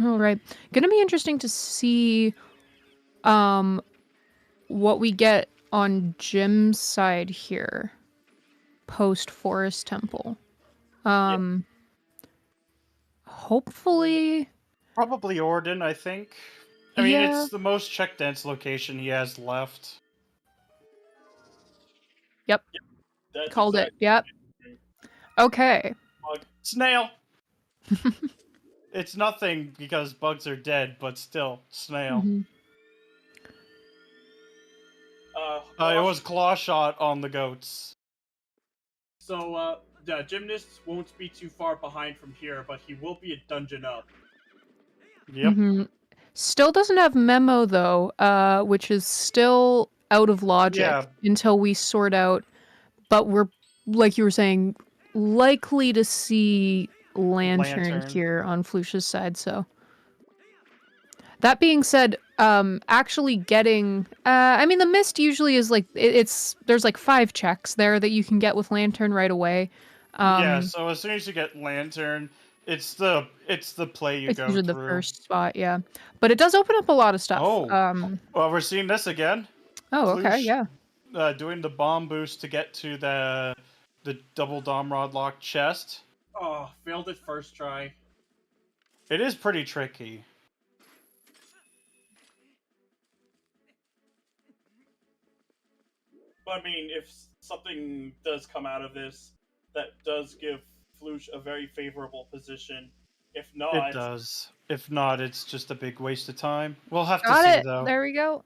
All right. Gonna be interesting to see what we get on Jim's side here post Forest Temple. Hopefully, Probably Orden, I think. I mean, yeah. it's the most check dense location he has left. Yep. That's Called it. exactly. Yep. Okay. Snail! It's nothing because bugs are dead, but still, snail. Mhm. It was claw shot on the goats. So, the gymnast won't be too far behind from here, but he will be a dungeon up. Yep. Still doesn't have memo though, which is still out of logic until we sort out. But we're, like you were saying, likely to see Lantern here on Flouche's side. So that being said, actually getting, I mean, the mist usually is like there's like 5 checks there that you can get with Lantern right away. Yeah, so as soon as you get Lantern, it's the play you go through. It's usually the first spot, yeah. But it does open up a lot of stuff. Oh, well, we're seeing this again. Oh, okay, Flouche, yeah. doing the bomb boost to get to the double dom rod lock chest. Oh, failed it first try. It is pretty tricky. But I mean, if something does come out of this, that does give Flouche a very favorable position. If not, it does. If not, it's just a big waste of time. We'll have Got to see it. though. There we go.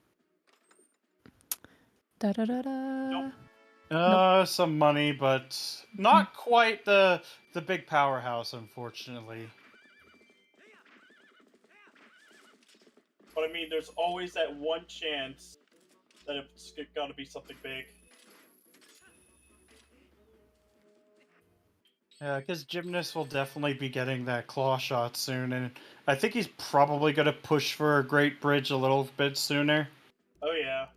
Da da da da. Nope. Some money, but not quite the big powerhouse, unfortunately. But I mean, there's always that one chance that it's got to be something big. Yeah, because Gymnast will definitely be getting that claw shot soon, and I think he's probably going to push for a Great Bridge a little bit sooner. Oh yeah.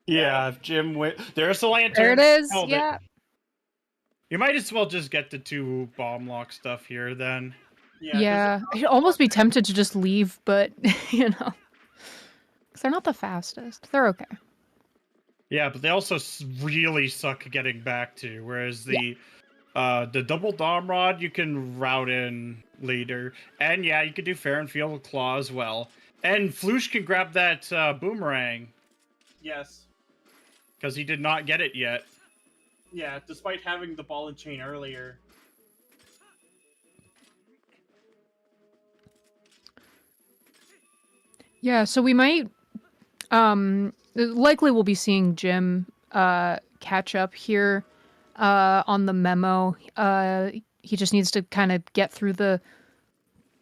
Yeah, if Jim wins... There's the Lantern! There it is, Held yeah. it. You might as well just get the 2 bomb lock stuff here, then. Yeah, I'd almost be tempted to just leave, but, you know. Because they're not the fastest. They're okay. Yeah, but they also really suck getting back to, whereas the double dom rod you can route in later. And yeah, you can do fair and field claw as well. And Flouche can grab that boomerang. Yes. Because he did not get it yet. Yeah, despite having the ball and chain earlier. Yeah, so we might, likely we'll be seeing Jim catch up here on the memo. He just needs to kind of get through the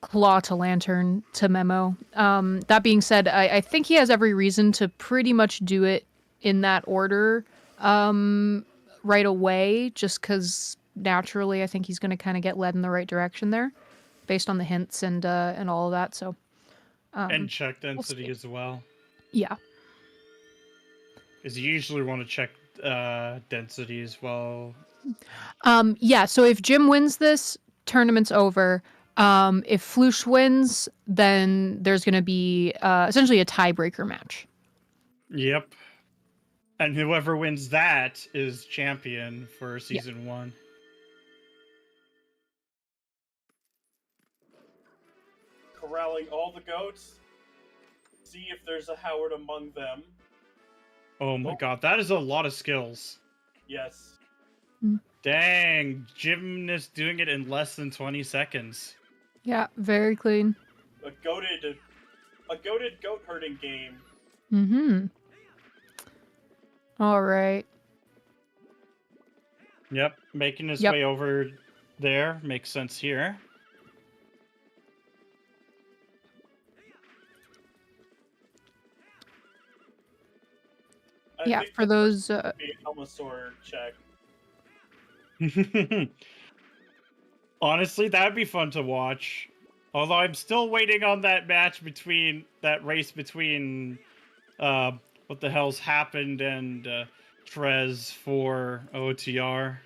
claw to lantern to memo. That being said, I think he has every reason to pretty much do it in that order right away, just because naturally I think he's going to kind of get led in the right direction there based on the hints and all of that. So and check density as well. Yeah. Because you usually want to check density as well. Yeah, so if Jim wins this, tournament's over. If Flouche wins, then there's going to be essentially a tiebreaker match. Yep. And whoever wins that is champion for Season 1. Corralling all the goats. See if there's a Howard among them. Oh my god, that is a lot of skills. Yes. Dang, Gymnast doing it in less than 20 seconds. Yeah, very clean. A goated goat herding game. Mm-hmm. All right. Yep, making his way over there makes sense here. Yeah, for those Helmosaur check. Honestly, that'd be fun to watch. Although I'm still waiting on that race between what the hell's happened and Trez for OTR.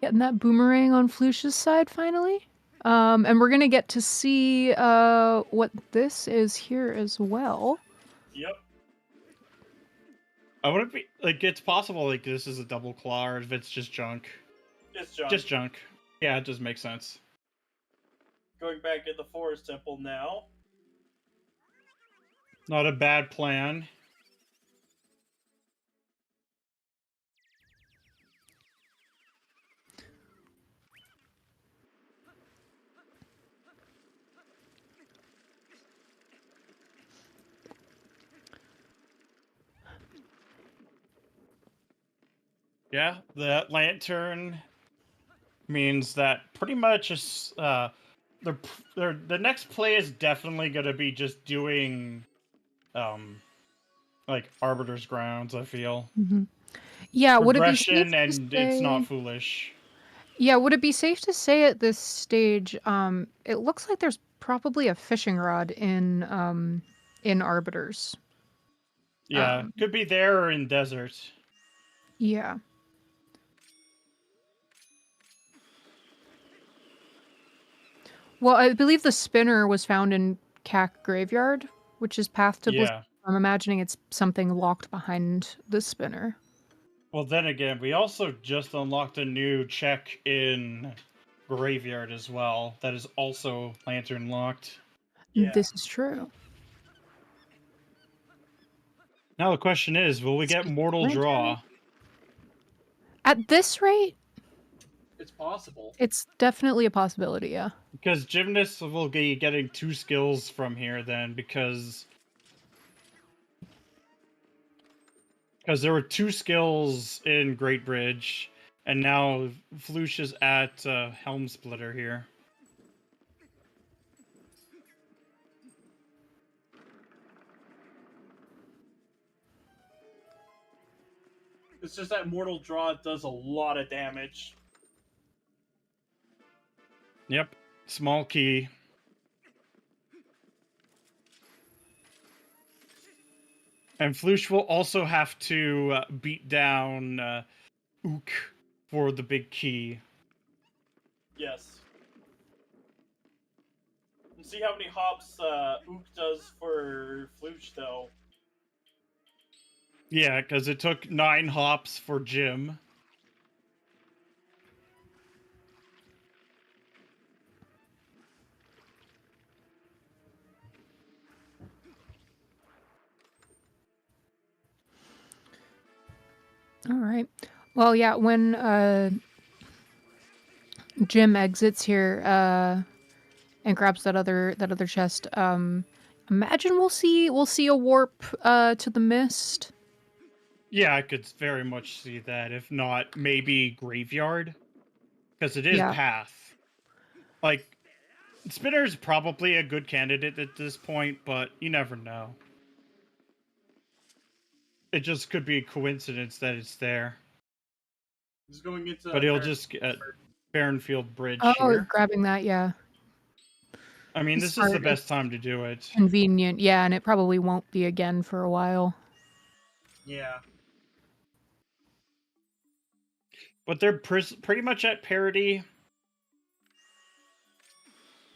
Getting that boomerang on Flouche's side finally. And we're gonna get to see what this is here as well. Yep. I wouldn't be like it's possible like this is a double claw or if it's just junk. It's John. Just junk. Yeah, it does make sense. Going back at the Forest Temple now. Not a bad plan. Yeah, that lantern means that pretty much is the next play is definitely gonna be just doing like Arbiter's Grounds, I feel. Yeah, would it be Progression safe to and it's not say? foolish. Yeah, would it be safe to say at this stage? It looks like there's probably a fishing rod in Arbiters. Yeah, could be there or in desert. Yeah. Well, I believe the spinner was found in Cack Graveyard, which is Path to Bliss. Yeah. I'm imagining it's something locked behind the spinner. Well, then again, we also just unlocked a new check in Graveyard as well. That is also lantern locked. Yeah. This is true. Now the question is, will we get Mortal Lantern. Draw? At this rate, It's possible. it's definitely a possibility, yeah. Because Gymnast will be getting 2 skills from here then, because there were 2 skills in Great Bridge, and now Flouche is at Helm Splitter here. It's just that Mortal Draw does a lot of damage. Yep, small key. And Flouche will also have to beat down Ook for the big key. Yes. And see how many hops Ook does for Flouche, though. Yeah, because it took 9 hops for Jim. All right. Well, yeah, when Jim exits here and grabs that other chest, imagine we'll see a warp to the mist. Yeah, I could very much see that. If not, maybe Graveyard. Because it is Yeah. Path. Like, Spinner's probably a good candidate at this point, but you never know. It just could be a coincidence that it's there. He's going into. But he'll just get Barrenfield Bridge Oh, here. grabbing that, yeah. I mean, this is the best time to do it. Convenient, yeah, and it probably won't be again for a while. Yeah. But they're pretty much at parity.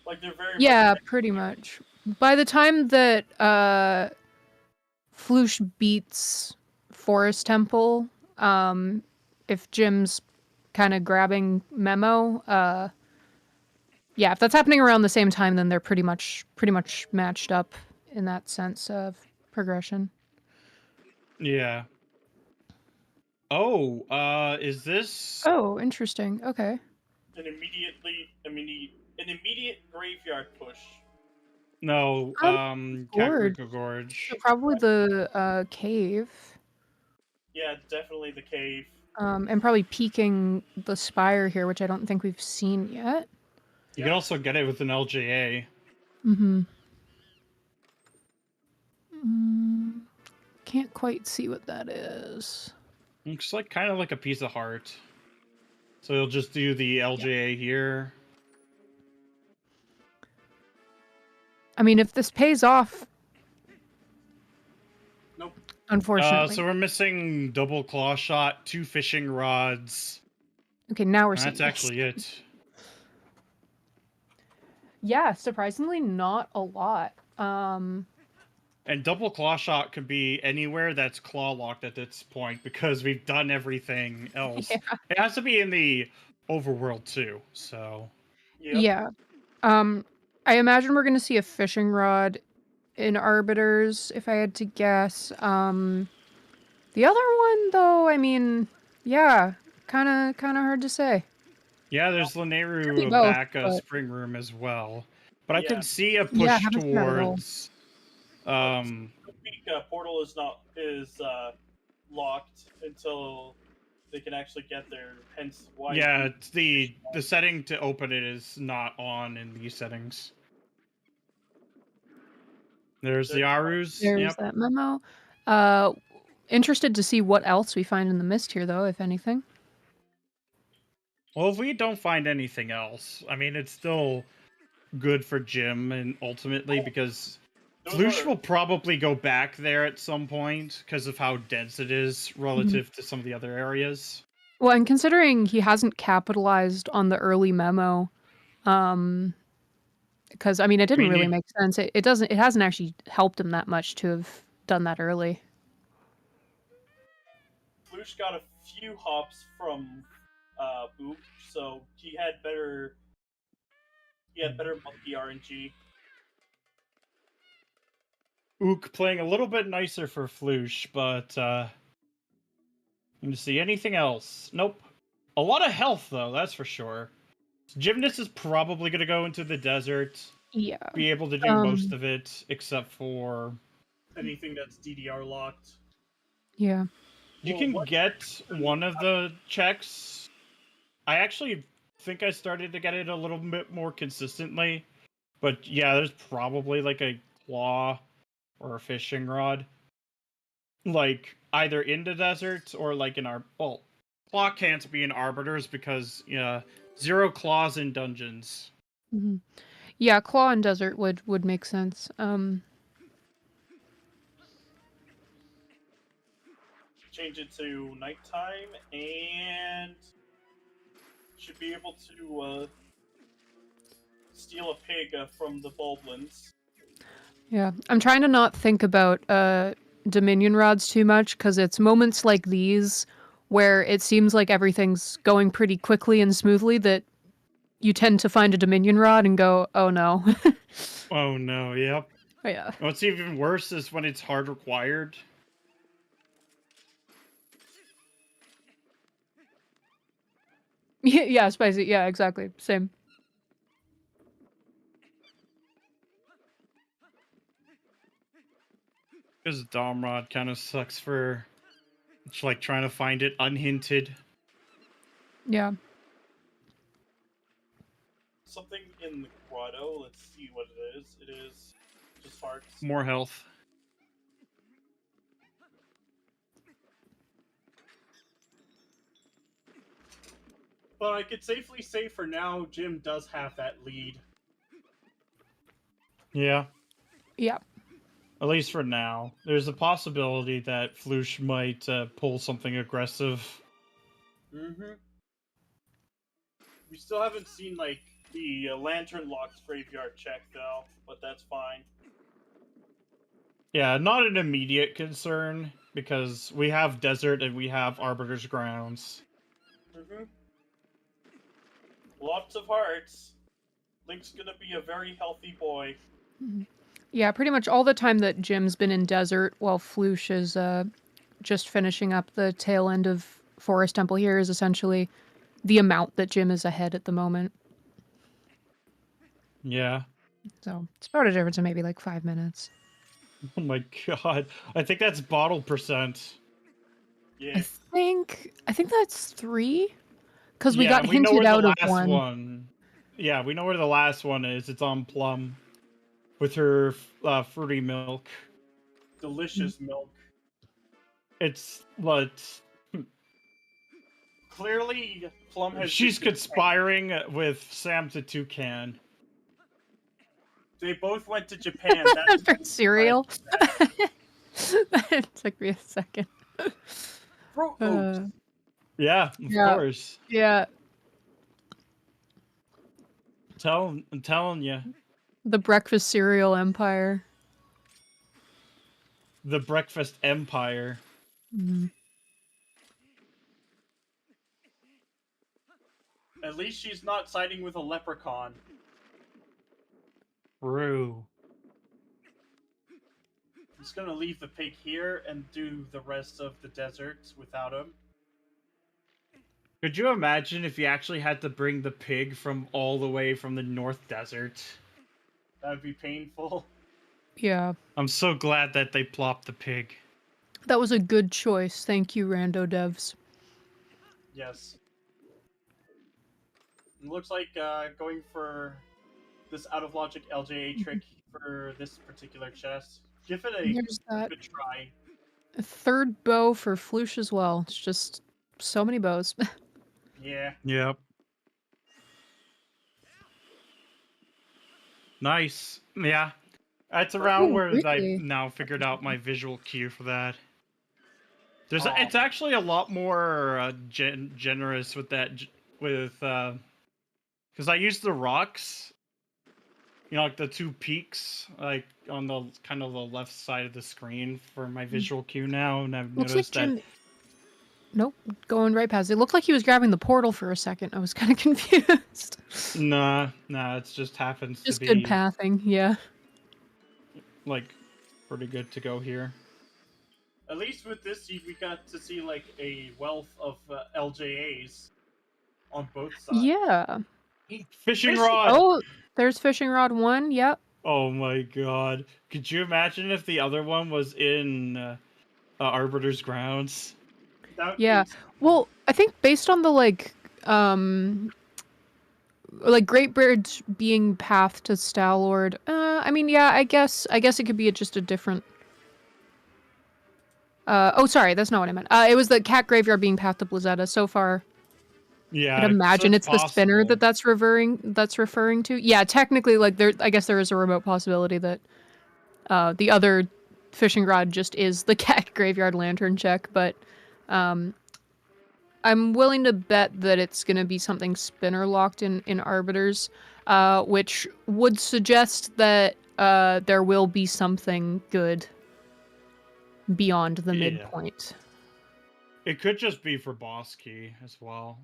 Like, they're very Yeah, pretty much. By the time that Flouche beats Forest Temple, if Jim's kind of grabbing Memo, yeah, if that's happening around the same time, then they're pretty much matched up in that sense of progression. Yeah. Oh, is this? Oh, interesting. Okay. an immediate graveyard push. No, Gorge. Kakariko Gorge. So probably the cave. Yeah, definitely the cave. And probably peeking the spire here, which I don't think we've seen yet. You can also get it with an LJA. Mm-hmm. Can't quite see what that is. Looks like kind of like a piece of heart. So you'll just do the LJA here. I mean, if this pays off. Nope. Unfortunately. So we're missing double claw shot, 2 fishing rods. Okay, now we're And seeing that's actually it. Yeah, surprisingly not a lot. And double claw shot could be anywhere that's claw locked at this point because we've done everything else. Yeah. It has to be in the overworld too. So Yep. Yeah. I imagine we're gonna see a fishing rod in Arbiters, if I had to guess. The other one, though, I mean, yeah, kind of hard to say. yeah, there's Could be Laneru both, back but spring room as well. But I Yeah. could see a yeah, I push haven't seen that at all. towards Snow Peak portal is locked until they can actually get there. Hence why. yeah, it's the setting to open it is not on in these settings. There's the Arus. There's Yep. that memo. Interested to see what else we find in the mist here, though, if anything. Well, if we don't find anything else, I mean, it's still good for Jim and ultimately because Flouche will probably go back there at some point because of how dense it is relative to some of the other areas. Well, and considering he hasn't capitalized on the early memo, because I mean, it didn't really make sense. It hasn't actually helped him that much to have done that early. Flouche got a few hops from Boop, so he had better monkey RNG. Ook playing a little bit nicer for Flouche, but let me see anything else. Nope. A lot of health though, that's for sure. Gymnast is probably gonna go into the desert. Yeah. Be able to do most of it except for anything that's DDR locked. Yeah. You can get one of the checks. I actually think I started to get it a little bit more consistently. But yeah, there's probably like a claw or a fishing rod. Like either in the desert or like in our claw can't be in arbiters because 0 claws in dungeons. Mm-hmm. Yeah, claw and desert would make sense. Change it to nighttime and should be able to steal a pig from the Bulblins. Yeah, I'm trying to not think about Dominion rods too much because it's moments like these where it seems like everything's going pretty quickly and smoothly that you tend to find a Dominion rod and go, oh no. Oh no, yep. Oh, yeah. What's even worse is when it's hard required. Yeah, spicy. Yeah, exactly. Same. Because Domrod kind of sucks for it's like trying to find it unhinted. Yeah. Something in the grotto. Let's see what it is. It is just hearts. More health. But I could safely say for now, Jim does have that lead. Yeah. Yeah. At least for now. There's a possibility that Flouche might pull something aggressive. Mm-hmm. We still haven't seen, like, the Lantern Locks graveyard check, though, but that's fine. Yeah, not an immediate concern, because we have Desert and we have Arbiter's Grounds. Mm-hmm. Lots of hearts. Link's gonna be a very healthy boy. Yeah, pretty much all the time that Jim's been in Desert while Flouche is just finishing up the tail end of Forest Temple here is essentially the amount that Jim is ahead at the moment. Yeah. So it's about a difference of maybe like 5 minutes. Oh my god. I think that's bottle percent. Yeah. I think that's 3. Because we Yeah, got we know hinted where out the of last one. Yeah, we know where the last one is. It's on Plum. With her fruity milk. Delicious milk. It's what... Clearly, Plum has... She's conspiring with Sam to Toucan. They both went to Japan. That's for cereal. It took me a second. Fruit Loops. Yeah, of course. Yeah. I'm telling you. The breakfast cereal empire. The breakfast empire. Mhm. At least she's not siding with a leprechaun. True. I'm just gonna leave the pig here and do the rest of the desert without him. Could you imagine if you actually had to bring the pig from all the way from the North Desert? That would be painful. Yeah. I'm so glad that they plopped the pig. That was a good choice. Thank you, Rando devs. Yes. It looks like going for this out of logic LJA trick for this particular chest. Give it a There's that. good try. A third bow for Flouche as well. It's just so many bows. Yeah. Yep. Nice. Yeah. That's around Oh, where I really? now figured out my visual cue for that. There's Oh. it's actually a lot more generous with that with because I use the rocks, you know, like the two peaks, like on the kind of the left side of the screen for my visual cue now, and I've Looks like noticed that. Jim. Nope, going right past. It looked like he was grabbing the portal for a second. I was kind of confused. Nah, it just happens Just to good be pathing, yeah. like pretty good to go here. At least with this, we got to see like a wealth of LJAs on both sides. Yeah. Fishing rod. Oh, there's fishing rod 1. Yep. Oh my god! Could you imagine if the other one was in Arbiter's grounds? Yeah. Well, I think based on the like Greatbeard's being path to Stalord. I mean, yeah, I guess it could be just a different. Oh, sorry, that's not what I meant. It was the cat graveyard being path to Blizzetta. So far, Yeah, I'd imagine it's the spinner possible. that's referring to. Yeah, technically, like I guess there is a remote possibility that the other fishing rod just is the cat graveyard lantern check, but I'm willing to bet that it's going to be something spinner locked in Arbiters, which would suggest that there will be something good beyond the midpoint. It could just be for boss key as well.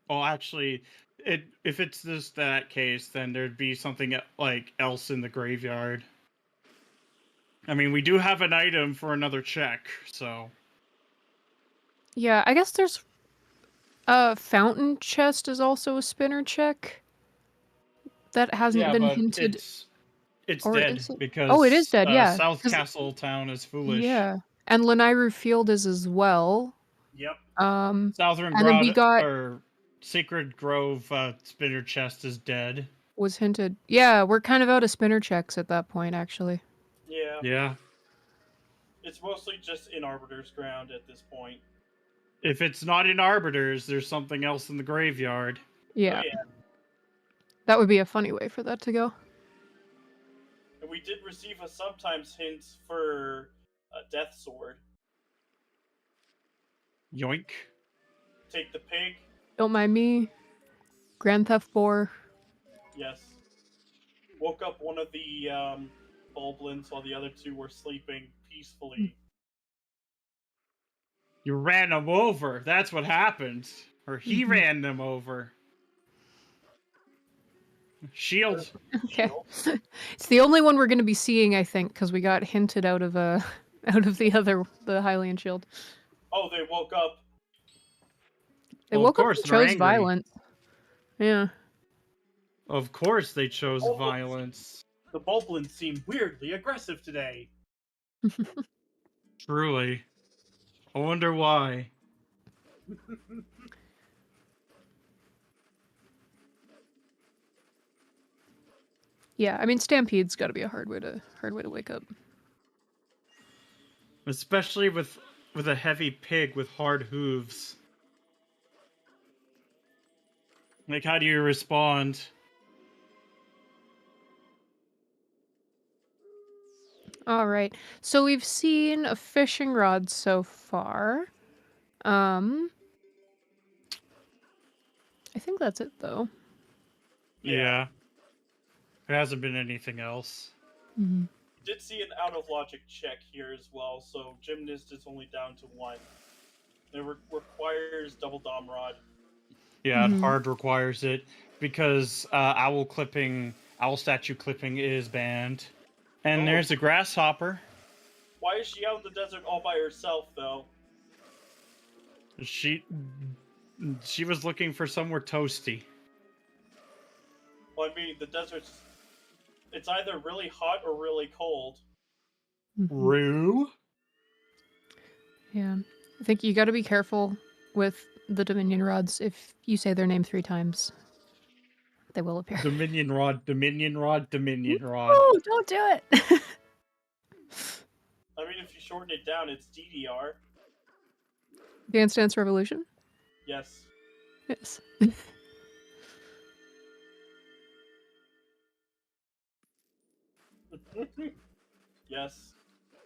Oh, actually, if it's that case, then there'd be something like else in the graveyard. I mean, we do have an item for another check, so. Yeah, I guess there's fountain chest is also a spinner check that hasn't been hinted. It's or dead is it? because Oh, it is dead. Yeah, South Castle Town is foolish. Yeah, and Lanairu Field is as well. Yep. Southern and then we got or Sacred Grove spinner chest is dead. Was hinted. Yeah, we're kind of out of spinner checks at that point, actually. Yeah. Yeah. It's mostly just in Arbiter's ground at this point. If it's not in Arbiters, there's something else in the graveyard. Yeah. Oh, yeah. That would be a funny way for that to go. And we did receive a sometimes hint for a Death Sword. Yoink. Take the pig. Don't mind me. Grand Theft 4. Yes. Woke up one of the Bulblins while the other two were sleeping peacefully. You ran them over. That's what happened. Or he ran them over. Shield. Okay. It's the only one we're going to be seeing, I think, because we got hinted out of the Hylian shield. Oh, they woke up. They woke up and chose violence. Yeah. Of course they chose violence. The Bulblins seem weirdly aggressive today. Truly. I wonder why. Yeah, I mean Stampede's got to be a hard way to wake up. Especially with a heavy pig with hard hooves. Like, how do you respond? All right. So we've seen a fishing rod so far. I think that's it though. Yeah. There hasn't been anything else. Mm-hmm. Did see an out of logic check here as well, so gymnast is only down to 1. It requires double dom rod. Yeah, hard requires it because owl statue clipping is banned. And there's a grasshopper. Why is she out in the desert all by herself, though? She was looking for somewhere toasty. Well, I mean, the desert's... It's either really hot or really cold. Rue? Yeah. I think you gotta be careful with the Dominion rods. If you say their name 3 times, they will appear. Dominion rod, Dominion rod, Dominion rod. Oh, don't do it! I mean, if you shorten it down, it's DDR. Dance Dance Revolution? Yes. Yes. Yes.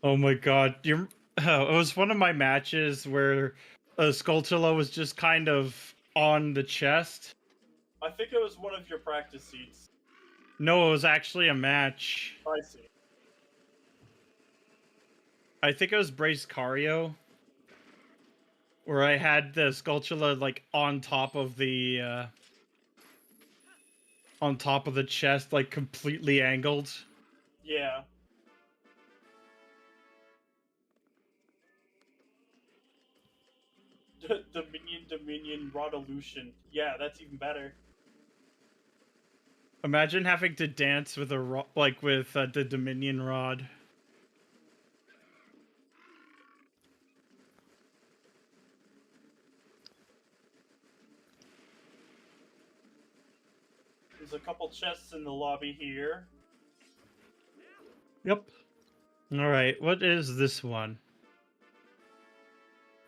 Oh my god. It was one of my matches where Skulltula was just kind of on the chest. I think it was one of your practice seats. No, it was actually a match. I see. I think it was Brace Cario. Where I had the Skulltula like on top of the chest, like completely angled. Yeah. Dominion Rodolution. Yeah, that's even better. Imagine having to dance with the Dominion rod. There's a couple chests in the lobby here. Yep. Alright, what is this one?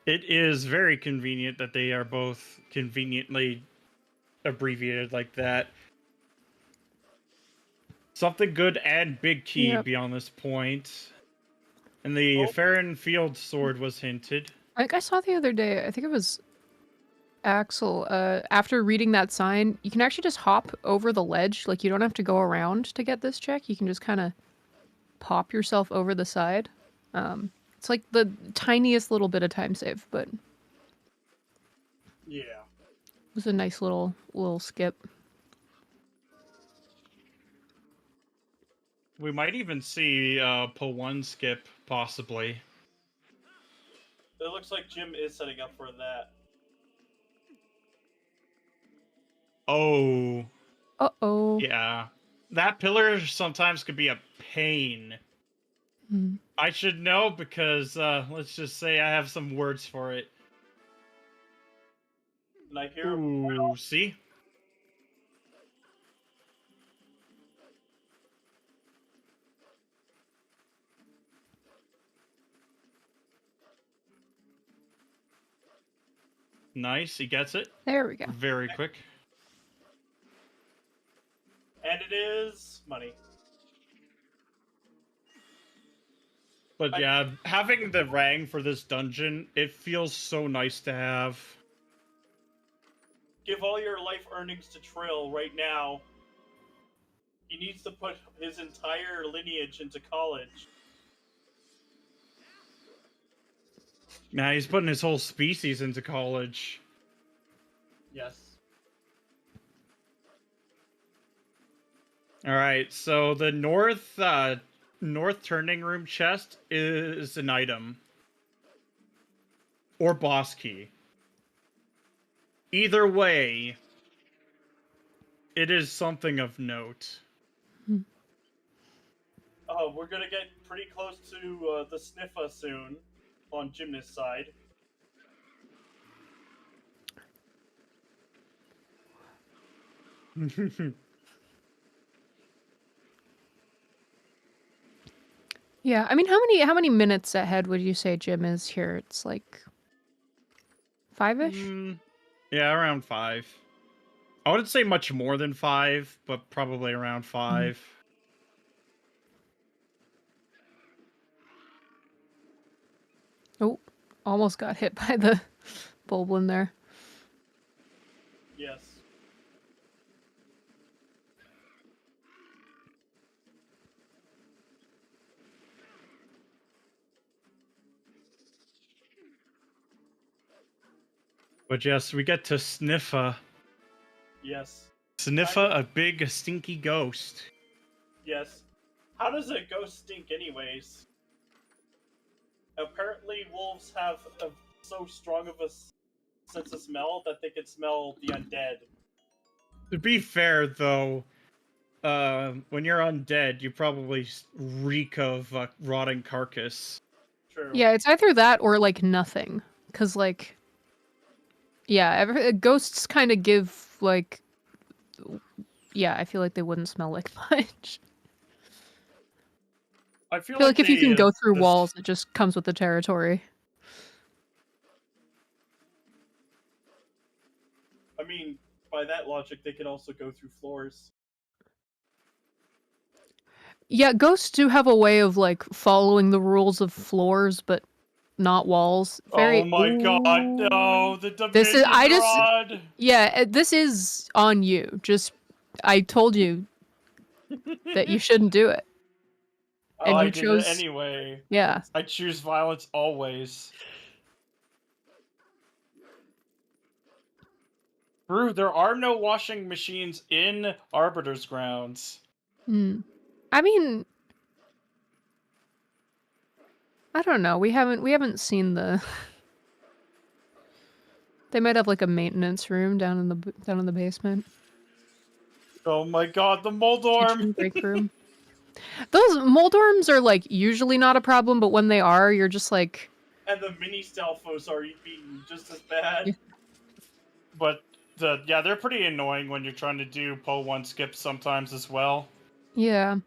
It is very convenient that they are both conveniently abbreviated like that. Something good and big key beyond this point. And the Farron Field sword was hinted. I think I saw the other day, I think it was Axel, after reading that sign, you can actually just hop over the ledge. Like, you don't have to go around to get this check. You can just kind of pop yourself over the side. It's like the tiniest little bit of time save, but... Yeah. It was a nice little skip. We might even see Po1 skip, possibly. It looks like Jim is setting up for that. Oh. Uh-oh. Yeah. That pillar sometimes could be a pain. I should know because, let's just say I have some words for it. And I hear... Ooh, see? Nice, he gets it. There we go. Very quick. And it is... money. But yeah, having the rang for this dungeon, it feels so nice to have. Give all your life earnings to Trill right now. He needs to put his entire lineage into college. Now he's putting his whole species into college. Yes. Alright, so the north turning room chest is an item. Or boss key. Either way, it is something of note. We're gonna get pretty close to the Sniffa soon on Gymnast's side. Yeah, I mean, how many minutes ahead would you say Jim is here? It's like 5-ish? Yeah, around 5. I wouldn't say much more than 5, but probably around 5. Oh, almost got hit by the Bulblin there. Yes. But yes, we get to Sniffa. Yes. Sniffa, a big stinky ghost. Yes. How does a ghost stink, anyways? Apparently, wolves have so strong of a sense of smell that they can smell the undead. To be fair, though, when you're undead, you probably reek of rotting carcass. True. Yeah, it's either that or like nothing. Cause like, yeah, ghosts kind of give like, yeah, I feel like they wouldn't smell like much. I I feel like if you can go through walls, it just comes with the territory. I mean, by that logic, they can also go through floors. Yeah, ghosts do have a way of like following the rules of floors, but not walls. Very. Oh my god, no! The Dominion This is. I just. Rod! Yeah, this is on you. Just, I told you that you shouldn't do it, and I you did chose. it anyway. Yeah. I choose violence always. Brew, there are no washing machines in Arbiter's grounds. I mean, I don't know. We haven't seen the. They might have like a maintenance room down in the basement. Oh my god, the Moldorm! Kitchen break room. Those moldorms are like usually not a problem, but when they are, you're just like. And the mini Stalfos are being just as bad. Yeah. But they're pretty annoying when you're trying to do pull one skip sometimes as well. Yeah.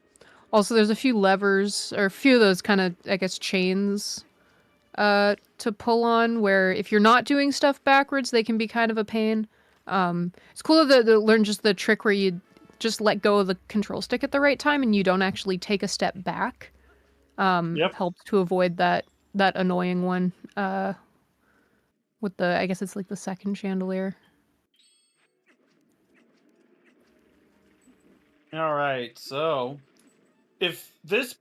Also, there's a few levers or a few of those kind of, I guess, chains to pull on where if you're not doing stuff backwards, they can be kind of a pain. It's cool to learn just the trick where you just let go of the control stick at the right time and you don't actually take a step back. Yep. Helps to avoid that annoying one with the, I guess it's like the second chandelier. All right, so if this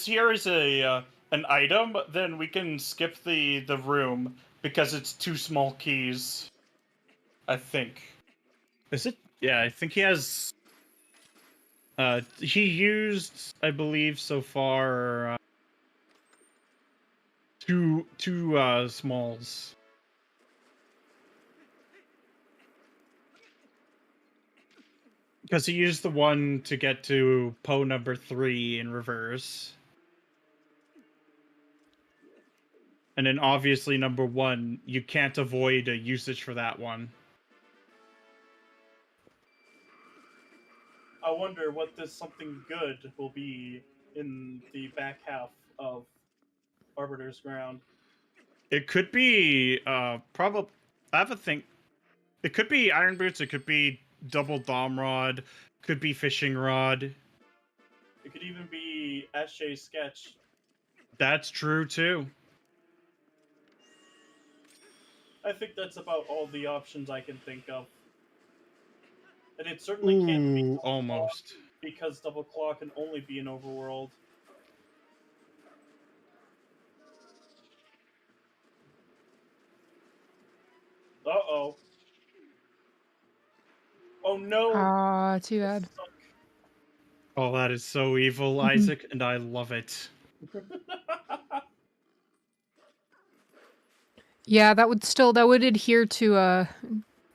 here is a an item, then we can skip the room because it's 2 small keys. I think. Is it? Yeah, I think he has. He used, I believe, so far, two smalls. Because he used the one to get to Poe number 3 in reverse. And then obviously number 1, you can't avoid a usage for that one. I wonder what this something good will be in the back half of Arbiter's Ground. It could be probably, I have a think. It could be iron boots, it could be double dom rod, could be fishing rod. It could even be SJ's sketch. That's true too. I think that's about all the options I can think of. And it certainly can't be Ooh, Double almost. Claw, because Double Claw can only be an overworld. Uh-oh. Oh no! Ah, too bad. Oh, that is so evil, Isaac, and I love it. Yeah, that would adhere to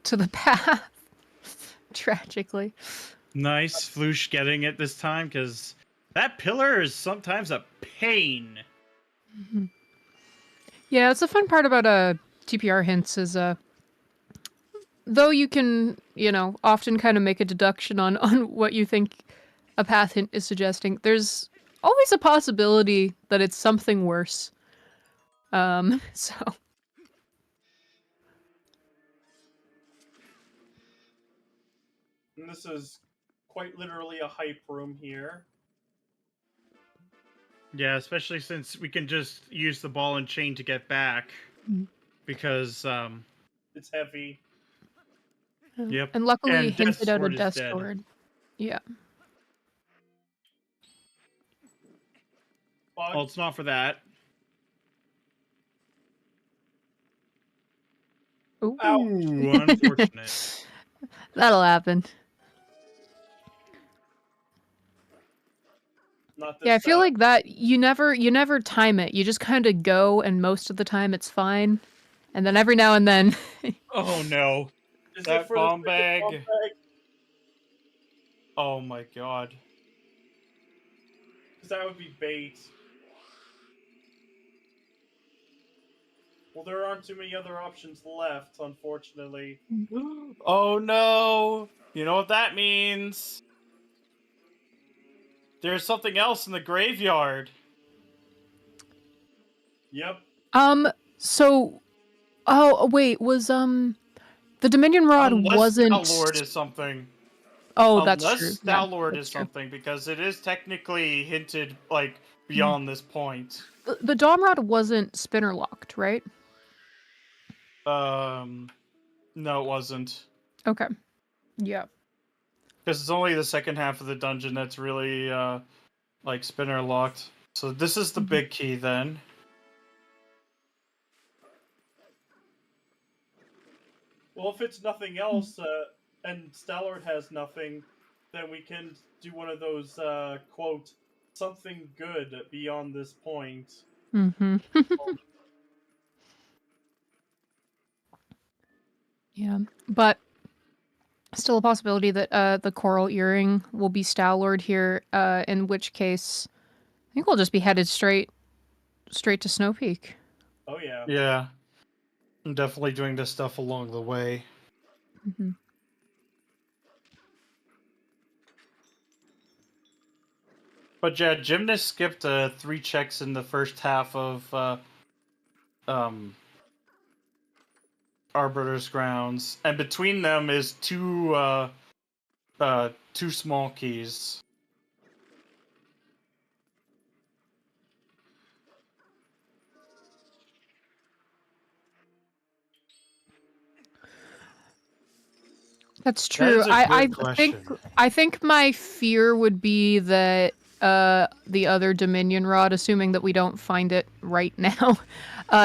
the path. Tragically. Nice, Flouche getting it this time, because that pillar is sometimes a pain. Yeah, it's the fun part about TPR hints is though you can, often kind of make a deduction on what you think a path hint is suggesting, there's always a possibility that it's something worse. So And this is quite literally a hype room here. Yeah, especially since we can just use the ball and chain to get back. Because, It's heavy. yep. And luckily And hinted out a Sword is death dead. sword. Yeah. Bug. Well, it's not for that. Ooh. Ooh, unfortunate. That'll happen. Not this Yeah, I feel time. like that you never time it. You just kind of go, and most of the time it's fine, and then every now and then. Oh no. Is it That for the bomb second bomb bag. bag? Oh my god. Because that would be bait. Well, there aren't too many other options left, unfortunately. Oh no. You know what that means? There's something else in the graveyard. Yep. So, oh wait, was the Dominion Rod Unless wasn't. Star-Lord is something. Oh, that's Unless true. Yeah, Star-Lord is that's true. something, because it is technically hinted, like, Hmm. beyond this point. The Dom Rod wasn't spinner locked, right? No, it wasn't. Okay. Yeah. Because it's only the second half of the dungeon that's really, like, spinner locked. So this is the Mhm. big key, then. Well, if it's nothing else, and Stallard has nothing, then we can do one of those, quote, something good beyond this point. Mm-hmm. Yeah, but still a possibility that the coral earring will be Stallord here. In which case, I think we'll just be headed straight to Snow Peak. Oh, yeah. Yeah. I'm definitely doing this stuff along the way. Mm-hmm. But yeah, Gymnast skipped 3 checks in the first half of Arbiter's Grounds, and between them is two small keys. That's That true. is a I good think question. I think my fear would be that the other Dominion Rod, assuming that we don't find it right now,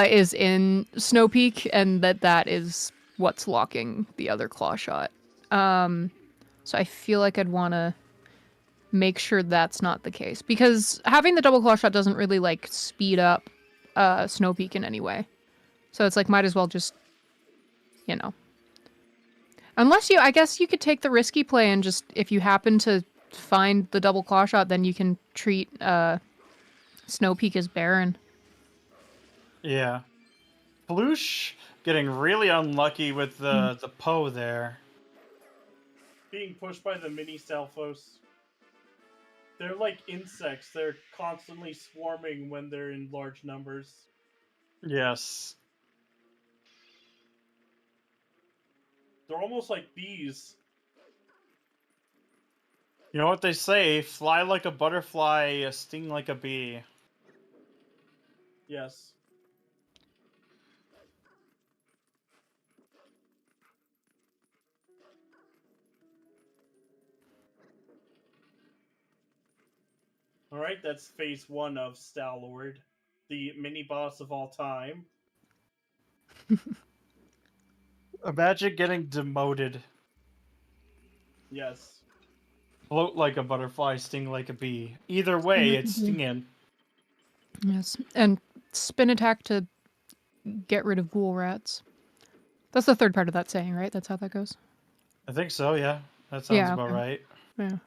is in Snow Peak, and that is what's locking the other claw shot. So I feel like I'd want to make sure that's not the case, because having the double claw shot doesn't really like speed up Snow Peak in any way. So it's like might as well just, you know. Unless I guess you could take the risky play and just, if you happen to find the double claw shot, then you can treat Snow Peak as barren. Yeah. Flouche getting really unlucky with the Poe there. Being pushed by the mini Stalfos. They're like insects. They're constantly swarming when they're in large numbers. Yes. They're almost like bees. You know what they say? Fly like a butterfly, sting like a bee. Yes. Alright, that's phase 1 of Stallord, the mini boss of all time. Imagine getting demoted. Yes. Float like a butterfly, sting like a bee. Either way, it's stinging. Yes, and spin attack to get rid of ghoul rats. That's the third part of that saying, right? That's how that goes. I think so, yeah. That sounds Yeah. about Okay. right. Yeah.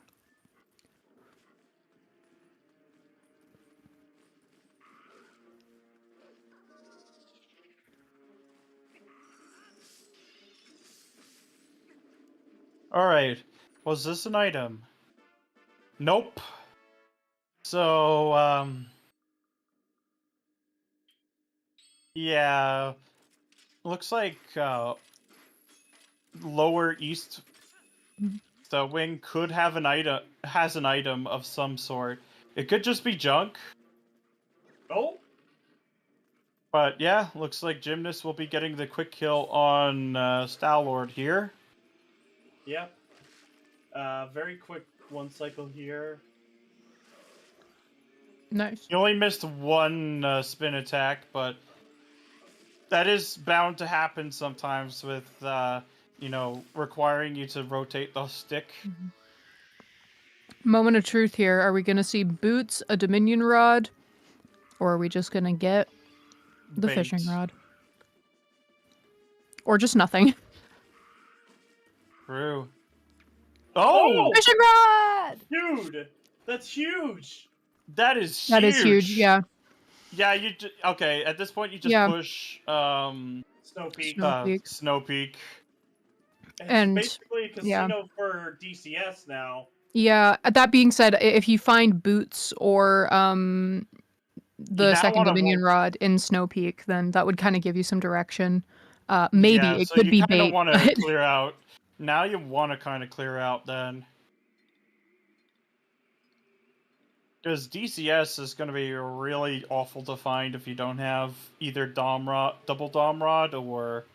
Alright. Was this an item? Nope. So, yeah. Looks like, lower east the wing could have has an item of some sort. It could just be junk. Oh! But yeah, looks like Gymnast will be getting the quick kill on Stallord here. Yep. Very quick one cycle here. Nice. He only missed one spin attack, but That is bound to happen sometimes with, you know, requiring you to rotate the stick. Moment of truth here. Are we gonna see boots, a Dominion rod, or are we just gonna get the Bait. fishing rod? Or just nothing. True. Oh! Fishing rod! Dude, that's huge. That is huge. That is huge, yeah. Yeah, okay, at this point you just Yeah. push Snow Peak. Snow Peak. It's and- basically a casino for DCS now. Yeah, that being said, if you find boots or the now second wanna Dominion rod in Snow Peak, then that would kind of give you some direction. Maybe yeah, it so could you be kinda bait. wanna but- clear out. Now you wanna kinda clear out then. Because DCS is gonna be really awful to find if you don't have either double Dom Rod or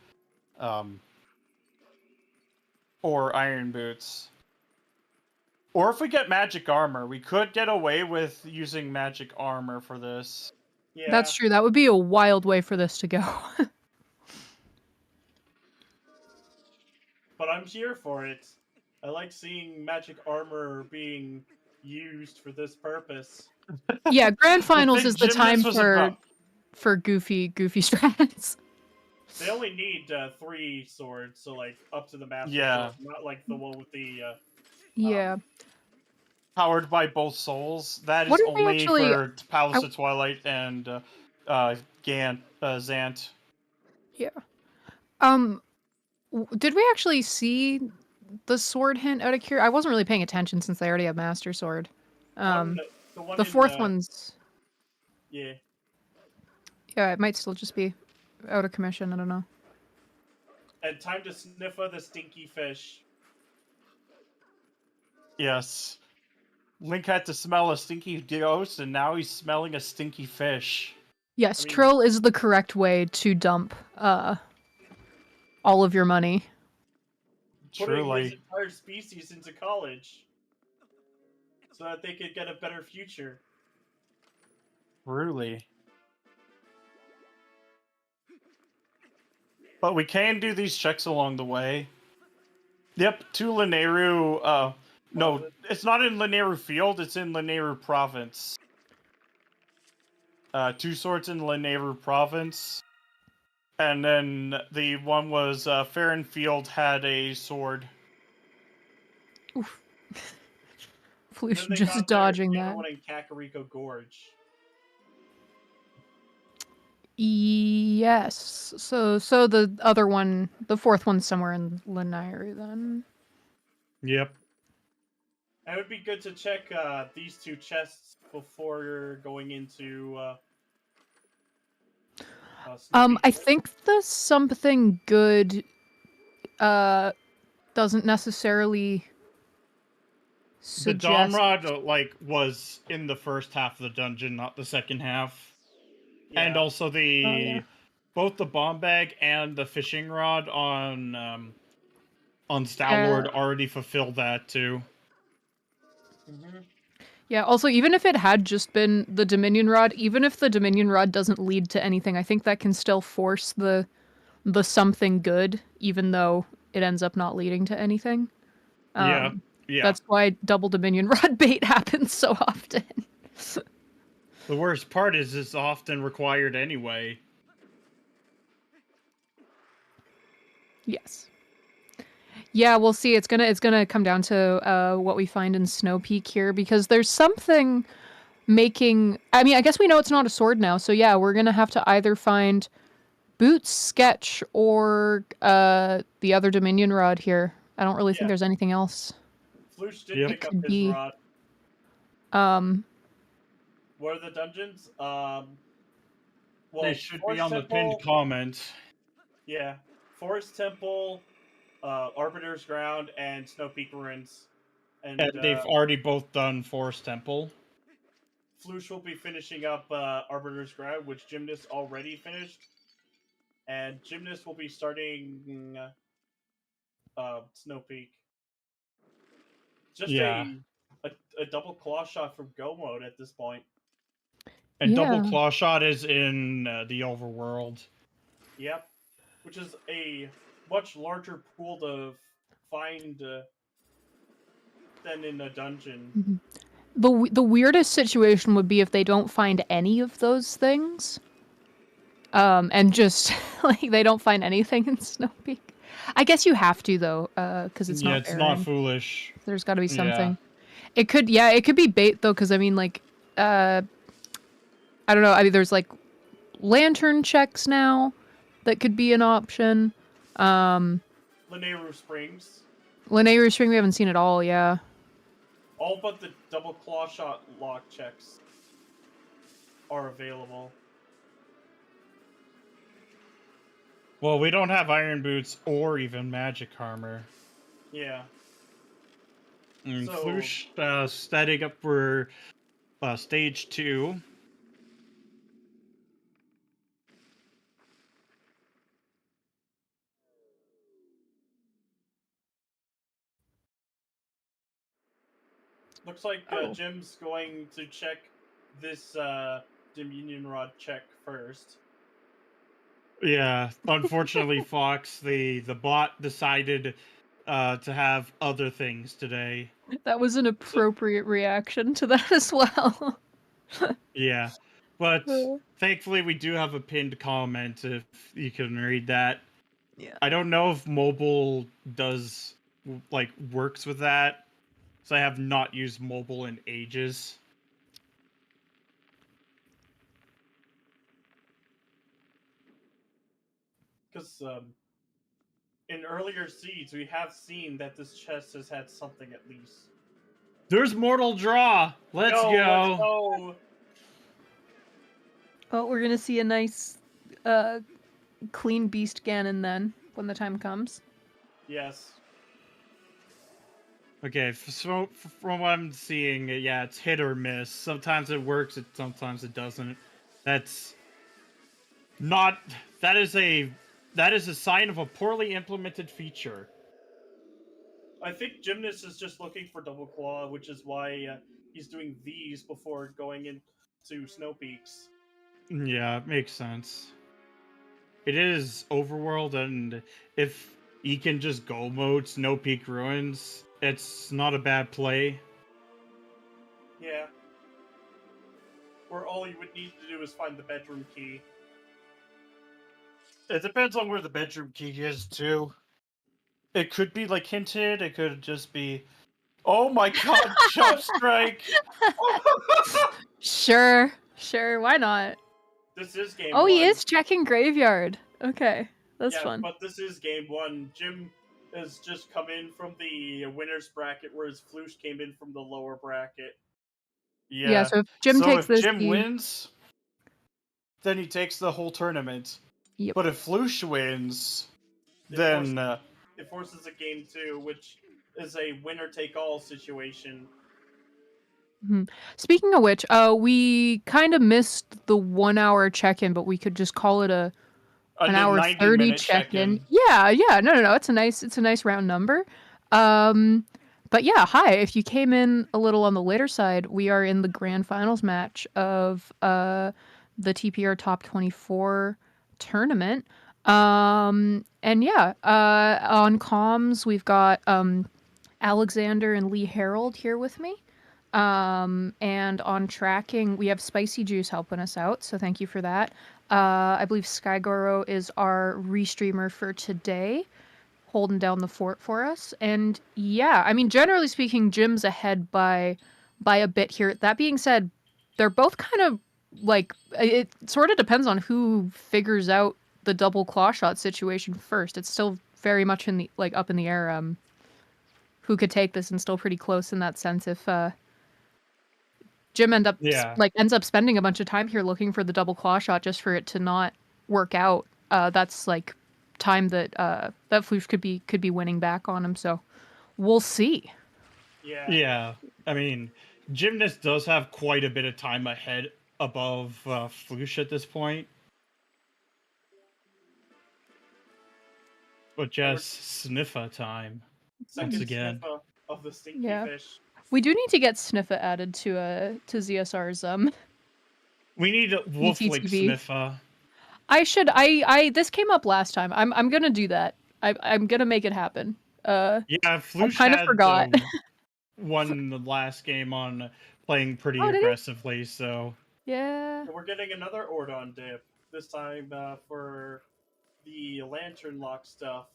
Iron Boots. Or if we get Magic Armor, we could get away with using Magic Armor for this. Yeah. That's true. That would be a wild way for this to go. But I'm here for it. I like seeing magic armor being used for this purpose. Yeah, Grand Finals think is the Gymnast time was for goofy strats. They only need 3 swords, so like up to the master Yeah. sword, not like the one with the Yeah. Powered by both souls. That is What did we only actually- for Palace of Twilight and Zant. Yeah. Did we actually see the sword hint out of cure? I wasn't really paying attention since they already have Master Sword. one The in, fourth one's... Yeah. Yeah, it might still just be out of commission. I don't know. And time to sniff of the stinky fish. Yes. Link had to smell a stinky ghost, and now he's smelling a stinky fish. Yes, I mean- Trill is the correct way to dump all of your money. Putting his Truly. entire species into college. So that they could get a better future. Truly. But we can do these checks along the way. Yep, to Lineru, no, it's not in Lineru Field, it's in Lineru Province. 2 swords in Lineru Province. And then the one was, Farron Field had a sword. Oof. Then Flouche they just got dodging the other that. one in Kakariko Gorge. Yes. So the other one, the fourth one's somewhere in Lanairu then. Yep. And it would be good to check these 2 chests before going into. I think the something good doesn't necessarily The Dom suggest... Rod was in the first half of the dungeon, not the second half. Yeah. And also the yeah. both the bomb bag and the fishing rod on Stalwart already fulfilled that too. Mhm. Yeah, also, even if it had just been the Dominion Rod, even if the Dominion Rod doesn't lead to anything, I think that can still force the something good, even though it ends up not leading to anything. Yeah. That's why double Dominion Rod bait happens so often. The worst part is it's often required anyway. Yes. Yeah, we'll see. It's gonna come down to what we find in Snow Peak here, because there's something making... I mean, I guess we know it's not a sword now, so yeah, we're gonna have to either find Boots, Sketch, or the other Dominion Rod here. I don't really think Yeah. there's anything else. Flouche did Yep. pick up Could his be. rod. What are the dungeons? Well, They should be Forest on the Temple, pinned comment. Yeah, Forest Temple, Arbiter's Ground, and Snow Peak Ruins. And And they've already both done Forest Temple. Flouche will be finishing up Arbiter's Ground, which Gymnast already finished. And Gymnast will be starting Snow Peak. Just Yeah. a double claw shot from Go mode at this point. And Yeah. Double Claw Shot is in the overworld. Yep. Which is a much larger pool to find than in a dungeon. The weirdest situation would be if they don't find any of those things. And just like they don't find anything in Snow Peak. I guess you have to though, because it's not it's fair, not and foolish. there's got to be Yeah. something. It could be bait though, because I mean like, I don't know. I mean, there's like lantern checks now that could be an option. Linearu Springs. Linearu Spring, we haven't seen at all. Yeah. All but the double claw shot lock checks are available. Well, we don't have iron boots or even magic armor. Yeah. And So- Flouche setting up for stage 2. Looks like Oh. Jim's going to check this Dominion Rod check first. Yeah, unfortunately, Fox, the bot decided to have other things today. That was an appropriate reaction to that as well. Yeah, but thankfully we do have a pinned comment if you can read that. Yeah. I don't know if mobile does like works with that, so I have not used mobile in ages. Because in earlier seeds, we have seen that this chest has had something at least. There's Mortal Draw. Let's go. Let's go. Oh, we're gonna see a nice, clean beast Ganon then when the time comes. Yes. Okay, so from what I'm seeing, yeah, it's hit or miss. Sometimes it works, sometimes it doesn't. That's not. That is a sign of a poorly implemented feature. I think Gymnast is just looking for double claw, which is why he's doing these before going into Snow Peaks. Yeah, it makes sense. It is overworld, and if he can just go mode Snow Peak Ruins, it's not a bad play. Yeah. Or all you would need to do is find the bedroom key. It depends on where the bedroom key is, too. It could be, like, hinted. It could just be... Oh my god, Jump Strike! Sure, why not? This is game Oh, one. he is checking graveyard. Okay, that's Yeah, fun. but this is game one. Jim has just come in from the winner's bracket, whereas Flouche came in from the lower bracket. Yeah, so if Jim takes if this, Jim he... wins, then he takes the whole tournament. Yep. But if Flouche wins, It then... it forces a game two, which is a winner-take-all situation. Speaking of which, we kind of missed the 1 hour check-in, but we could just call it an hour 30 check-in. Yeah, no. It's a nice round number. But yeah, hi. If you came in a little on the later side, we are in the grand finals match of the TPR Top 24 tournament. And yeah, on comms we've got Alexander and Lee Harold here with me. And on tracking, we have Spicy Juice helping us out, so thank you for that. I believe Skygoro is our restreamer for today, holding down the fort for us. And yeah, I mean, generally speaking, Jim's ahead by a bit here. That being said, they're both kind of like, it sort of depends on who figures out the double claw shot situation first. It's still very much in the up in the air. Who could take this, and still pretty close in that sense if Jim ends up spending a bunch of time here looking for the double claw shot just for it to not work out. That's like time that that Flouche could be winning back on him. So we'll see. Yeah. I mean, Gymnast does have quite a bit of time ahead above Flouche at this point. But just sniffa time. Second once again. sniffa of the stinky fish. We do need to get Sniffa added to ZSR's We need Wolf Lake BTTV. Sniffa. I should. This came up last time. I'm gonna do that. I'm gonna make it happen. Yeah, I Flouche kind of had forgot. won the last game on playing pretty Oh, did he? aggressively, so Yeah. And we're getting another Ordon dip. This time for the lantern lock stuff.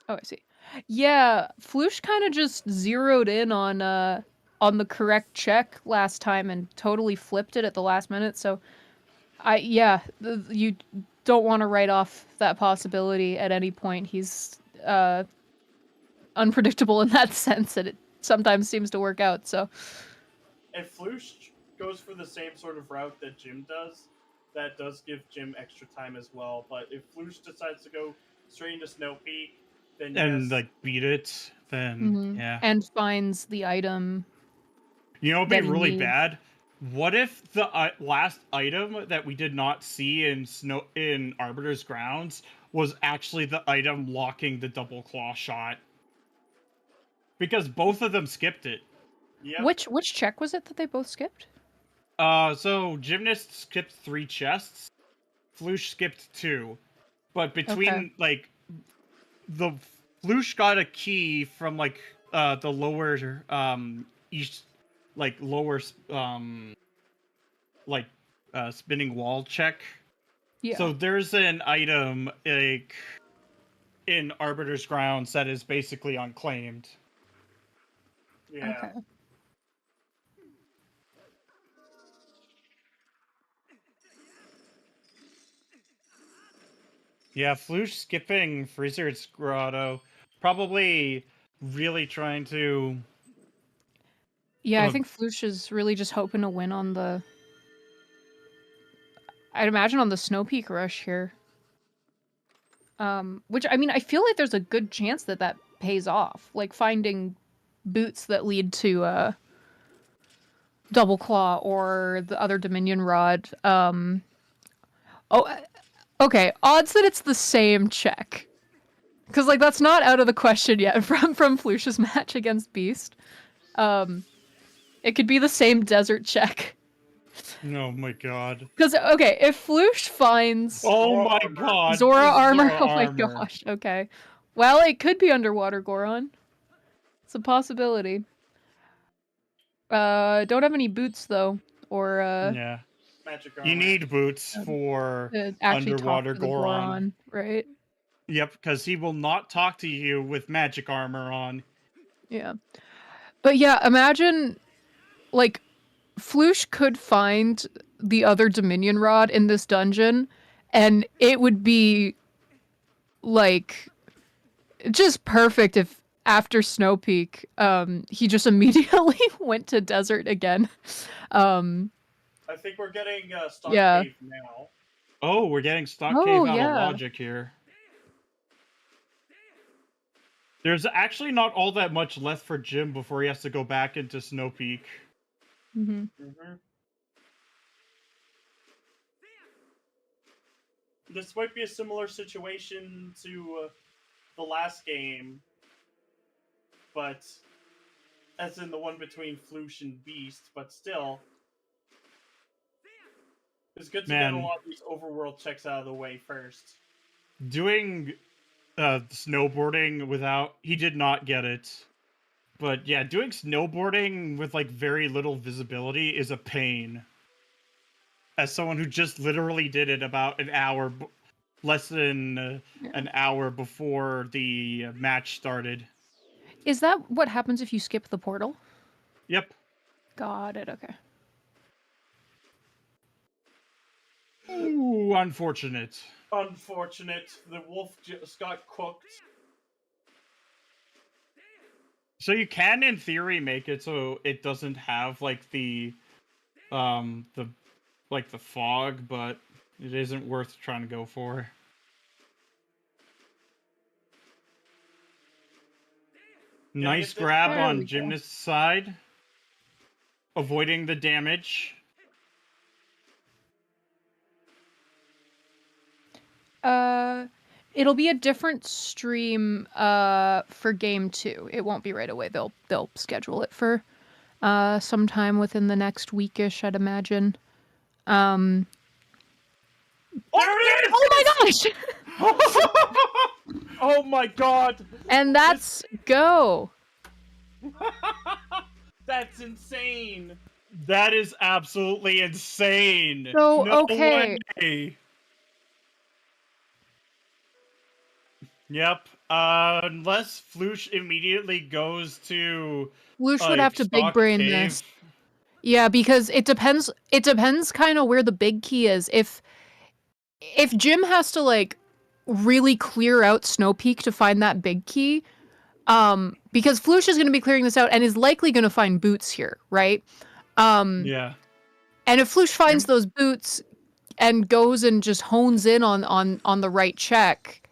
Oh, I see. Yeah, Flouche kind of just zeroed in on the correct check last time and totally flipped it at the last minute. So, you don't want to write off that possibility at any point. He's unpredictable in that sense, and it sometimes seems to work out. So, If Flouche goes for the same sort of route that Jim does, that does give Jim extra time as well. But if Flouche decides to go straight into Snow Peak, then and yes. like beat it, then yeah. and finds the item. You know, it'd be that he really needs. bad. What if the last item that we did not see in Arbiter's Grounds was actually the item locking the double claw shot? Because both of them skipped it. Yep. Which check was it that they both skipped? So Gymnast skipped 3 chests, Flouche skipped 2, but between like the Flouche got a key from like the lower east, like lower like spinning wall check. Yeah. So there's an item like in Arbiter's Grounds that is basically unclaimed. Yeah. Okay. Yeah, Flouche skipping Frizzard's Grotto, probably really trying to. Yeah, I think Flouche is really just hoping to win on the. I'd imagine on the Snow Peak rush here. Which I mean, I feel like there's a good chance that that pays off. Like finding boots that lead to Double Claw or the other Dominion Rod. Okay. Odds that it's the same check, because like that's not out of the question yet from Flouche's match against Beast. It could be the same desert check. Oh my god. Because okay, if Flouche finds Oh my god. Zora armor, Zora oh my armor. gosh. Okay, well it could be underwater Goron. It's a possibility. Don't have any boots though, or Yeah. Magic You armor. need boots for actually underwater talk to the Goron. right? Yep, because he will not talk to you with magic armor on. Yeah, but yeah, imagine like Flouche could find the other Dominion Rod in this dungeon, and it would be like just perfect if after Snow Peak, he just immediately went to desert again. I think we're getting Stock Yeah. Cave now. Oh, we're getting Stock Oh, Cave out yeah. of logic here. There's actually not all that much left for Jim before he has to go back into Snow Peak. Mm-hmm. Mm-hmm. This might be a similar situation to the last game, but as in the one between Flouche and Beast, but still, it's good to get a lot of these overworld checks out of the way first. Doing snowboarding without... He did not get it. But yeah, doing snowboarding with like very little visibility is a pain. As someone who just literally did it about an hour, less than an hour before the match started. Is that what happens if you skip the portal? Yep. Got it, okay. Ooh, unfortunate. Unfortunate. The wolf just got cooked. So you can, in theory, make it so it doesn't have like the fog, but it isn't worth trying to go for. Nice grab on Gymnast's side, avoiding the damage. It'll be a different stream for game 2. It won't be right away. They'll schedule it for sometime within the next weekish, I'd imagine. There it is! Oh my gosh! Oh my god! And that's go. That's insane! That is absolutely insane. So, no okay. way. Yep. Unless Flouche immediately goes to Flouche would like have to big stock brain cave. this. Yeah, because it depends kind of where the big key is. If Jim has to like really clear out Snow Peak to find that big key, because Flouche is going to be clearing this out and is likely going to find boots here, right? Yeah. And if Flouche finds those boots and goes and just hones in on the right check,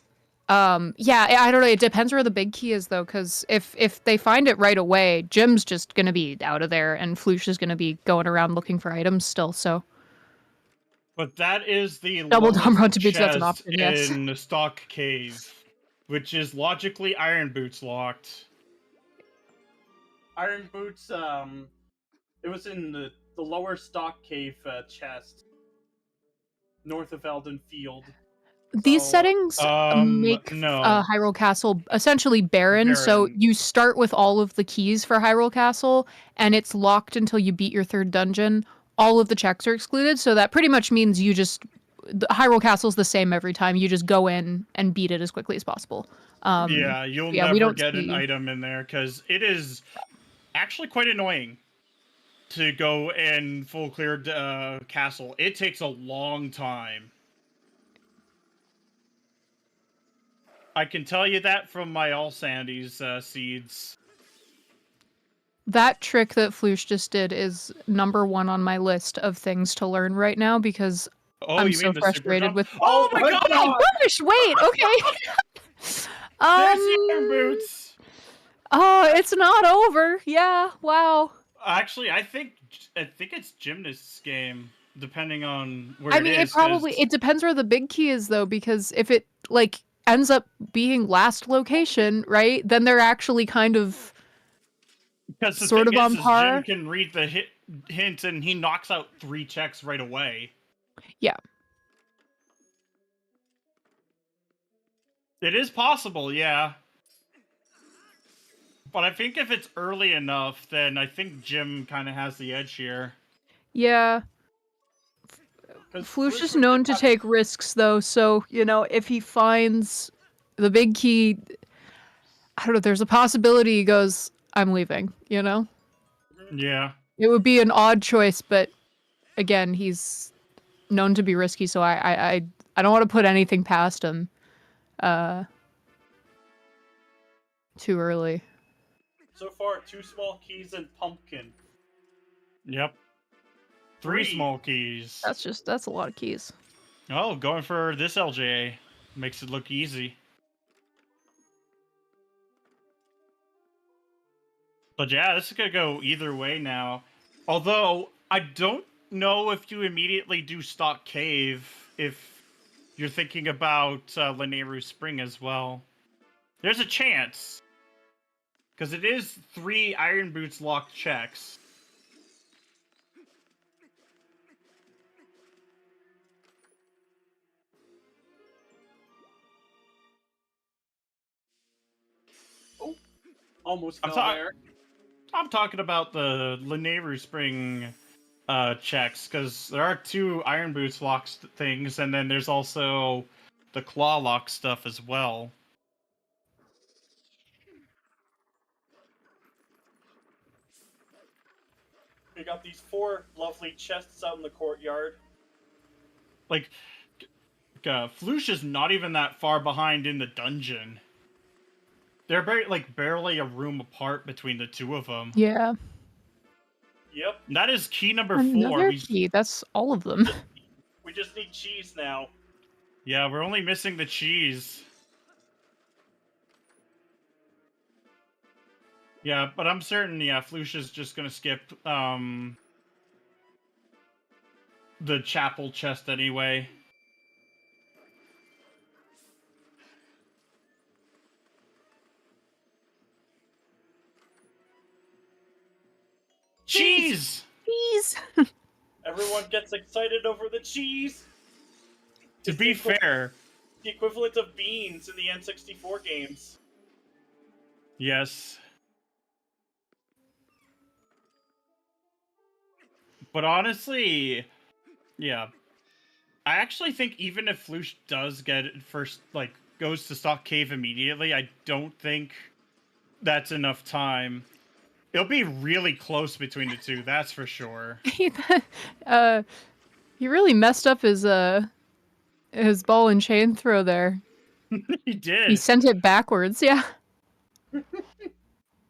yeah, I don't know. It depends where the big key is though, because if they find it right away, Jim's just gonna be out of there, and Flouche is gonna be going around looking for items still. So But that is the double lowest Dom run to boots. That's an chest option. Yes. in the stock cave, which is logically Iron Boots locked. Iron Boots, it was in the lower stock cave chest, north of Elden Field. These So, settings make no. Hyrule Castle essentially barren. So Barren. you start with all of the keys for Hyrule Castle, and it's locked until you beat your third dungeon. All of the checks are excluded, so that pretty much means the Hyrule Castle's the same every time. You just go in and beat it as quickly as possible. Yeah, you'll we never don't get an see- item in there because it is actually quite annoying to go in full cleared castle. It takes a long time. I can tell you that from my All Sandy's seeds. That trick that Flouche just did is #1 on my list of things to learn right now because Oh, I'm you so mean the super frustrated jump? with. Oh my god! Oh my gosh! Wait. Okay. There's the Iron Boots. Oh, it's not over. Yeah. Wow. Actually, I think it's Gymnast's game, depending on where I mean, it is. it depends where the big key is though, because if it like ends up being last location, right? Then they're actually kind of because the sort thing of on is par. Jim can read the hint and he knocks out 3 checks right away. Yeah. It is possible, yeah. But I think if it's early enough, then I think Jim kind of has the edge here. Yeah. Flouche is known to take risks though, so if he finds the big key, I don't know, there's a possibility he goes, I'm leaving, Yeah. It would be an odd choice, but again, he's known to be risky, so I don't want to put anything past him too early. So far, 2 small keys and pumpkin. Yep. 3 small keys. That's a lot of keys. Oh, going for this LJA makes it look easy. But yeah, this is gonna go either way now. Although, I don't know if you immediately do stock cave if you're thinking about Lanayru Spring as well. There's a chance. Because it is 3 Iron Boots locked checks. Oh, almost fell there. I'm talking about the Lanayru Spring checks, because there are 2 Iron Boots locked things, and then there's also the Claw lock stuff as well. We got these 4 lovely chests out in the courtyard. Like, Flouche is not even that far behind in the dungeon. They're barely a room apart between the 2 of them. Yeah. Yep. That is key number 4. Another key. That's all of them. We just need cheese now. Yeah, we're only missing the cheese. Yeah, but I'm certain, Flouche is just gonna skip, the chapel chest anyway. Cheese! Cheese! Everyone gets excited over the cheese. To be fair, the equivalent of beans in the N64 games. yes. But honestly, yeah. I actually think even if Flouche does get it first, like, goes to Stock Cave immediately, I don't think that's enough time. It'll be really close between the two, that's for sure. He really messed up his ball and chain throw there. He did. He sent it backwards, yeah.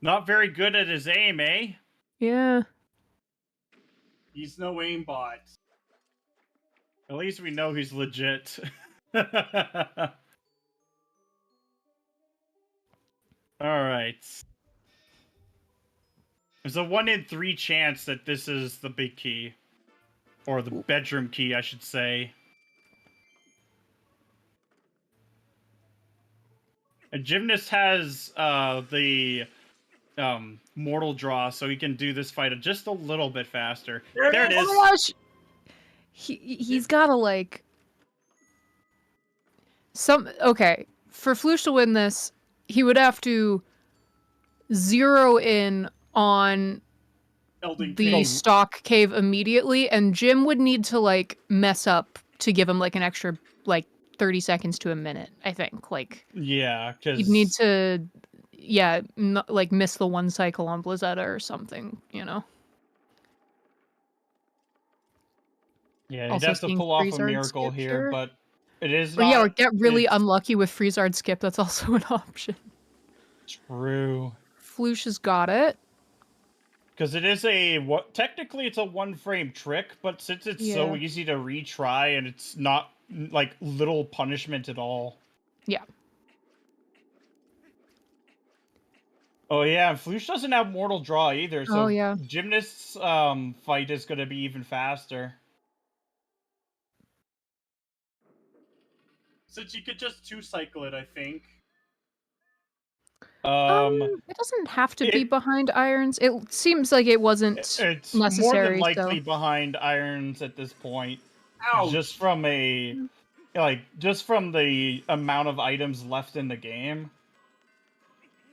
Not very good at his aim, eh? Yeah. He's no aimbot. At least we know he's legit. Alright. There's a 1 in 3 chance that this is the big key. Or the bedroom key, I should say. A gymnast has the mortal draw, so he can do this fight just a little bit faster. There it is! Oh my gosh! He's gotta, like... Okay, for Flouche to win this, he would have to zero in on the stock cave immediately, and Jim would need to, like, mess up to give him, like, an extra, like, 30 seconds to a minute, I think. Like, yeah, because you'd need to, yeah, like, miss the one cycle on Blizzetta or something, you know? yeah, he'd Also have to seeing pull off a Freezard miracle skip here, but it is Or not... yeah, or get really it's unlucky with Freezard skip, that's also an option. true. Flouche has got it. Because it is technically it's a 1-frame trick, but since it's so Yeah. easy to retry and it's not, like, little punishment at all. Yeah. Oh yeah, and Flouche doesn't have mortal draw either, so Oh, yeah. Gymnast's fight is going to be even faster. Since you could just 2-cycle it, I think. It doesn't have to be behind irons. It seems like it wasn't it's necessary, more than likely so. behind irons at this point. Ouch! Just from the amount of items left in the game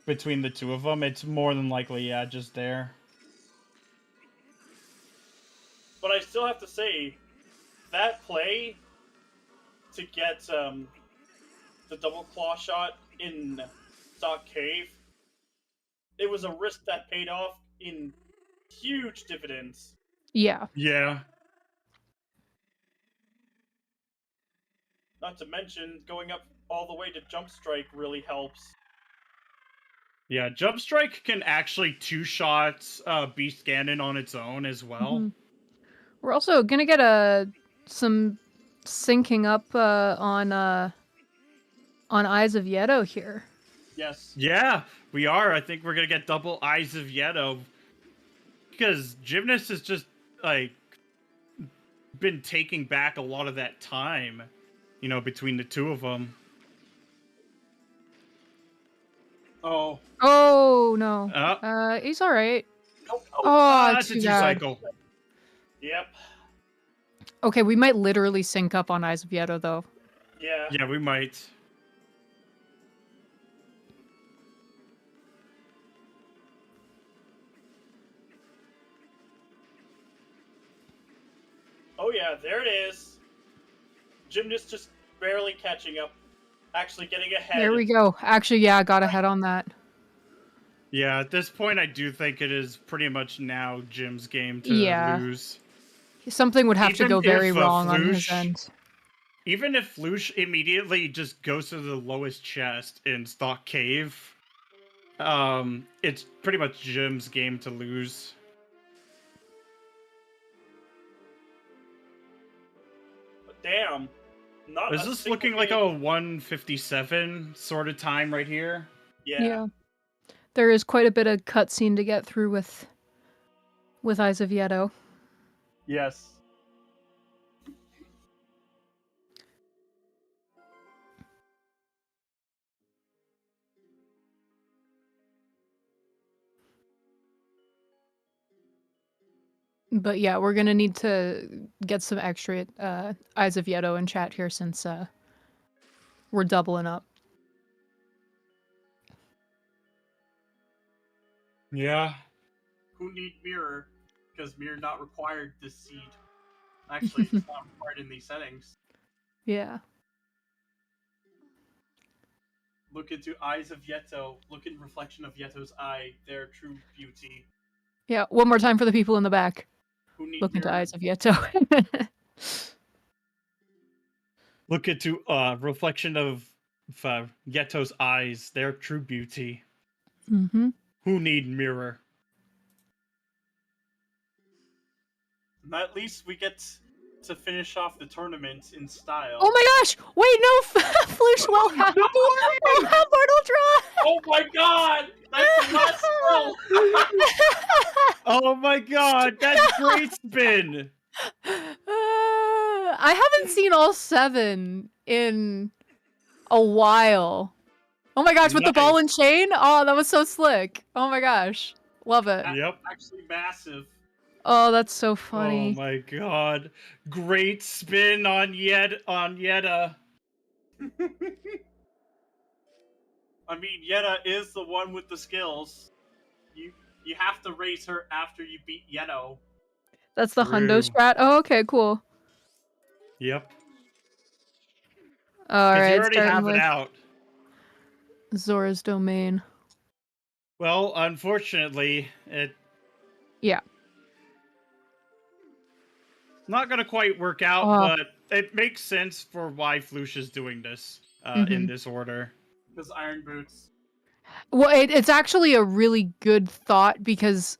between the two of them, it's more than likely, yeah, just there. But I still have to say, that play to get the double claw shot in Stock Cave, it was a risk that paid off in huge dividends. Yeah. Yeah. Not to mention, going up all the way to Jump Strike really helps. Yeah, Jump Strike can actually 2-shot Beast Ganon on its own as well. Mm-hmm. We're also gonna get some syncing up on Eyes of Yedo here. Yes. Yeah, we are. I think we're gonna get double Eyes of Yedo. Because Gymnast has just, like, been taking back a lot of that time, you know, between the two of them. Oh. Oh, no. He's alright. Oh, that's a too bad. 2-cycle. Yep. Okay, we might literally sync up on Eyes of Yedo, though. Yeah. Yeah, we might. Oh yeah, there it is. Gymnast just barely catching up. Actually getting ahead. There we go. Actually, yeah, I got ahead on that. Yeah, at this point, I do think it is pretty much now Jim's game to lose. Something would have to go very wrong on his Flouche, end. Even if Flouche immediately just goes to the lowest chest in Stock Cave, it's pretty much Jim's game to lose. Damn. Is this looking like a 157 sort of time right here? Yeah. There is quite a bit of cutscene to get through with Eyes of Yedo. Yes. But yeah, we're gonna need to get some extra Eyes of Yeto in chat here since we're doubling up. Yeah. Who need mirror? Because mirror not required this seed. Actually, it's not required in these settings. Yeah. Look into Eyes of Yeto. Look in reflection of Yeto's eye. Their true beauty. Yeah, one more time for the people in the back. Who need Look into mirror? Eyes of Yeto. Look into reflection of Yeto's eyes, their true beauty. Mm-hmm. Who need mirror? At least we get to finish off the tournament in style. Oh my gosh! Wait, no, Flouche will have Mortal Draw! Oh my god! That's the last spell! Oh my god, that's great spin! I haven't seen all 7 in a while. Oh my gosh, with the ball Nice. and chain? Oh, that was so slick. Oh my gosh. Love it. Yep. Actually massive. Oh, that's so Oh funny. my god. Great spin on Yetta. I mean, Yetta is the one with the skills. You have to raise her after you beat Yeto. That's the True. Hundo strat? Oh, okay, cool. Yep. All Because you right, already starting have it with out. Zora's Domain. Well, unfortunately, it Yeah. not gonna quite work out, Oh. but it makes sense for why Flouche is doing this Mhm. in this order. Because Iron Boots. Well, it's actually a really good thought because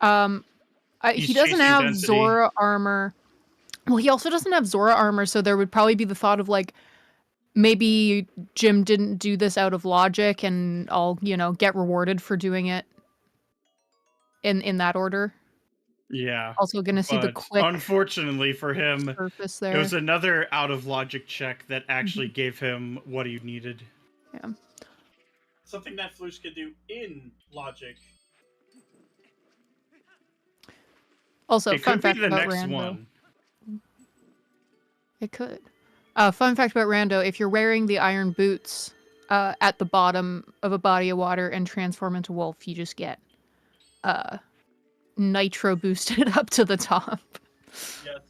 He's he doesn't chasing have density. Zora armor. Well, he also doesn't have Zora armor, so there would probably be the thought of like maybe Jim didn't do this out of logic and I'll, get rewarded for doing it in that order. Yeah. Also gonna see the But quick unfortunately for him, surface it there. was another out of logic check that actually gave him what he needed. Yeah. Something that Flouche could do in logic. Also, It fun could be fact the about next Rando. one. It could. Fun fact about Rando, if you're wearing the iron boots at the bottom of a body of water and transform into wolf, you just get nitro boosted up to the top. Yes.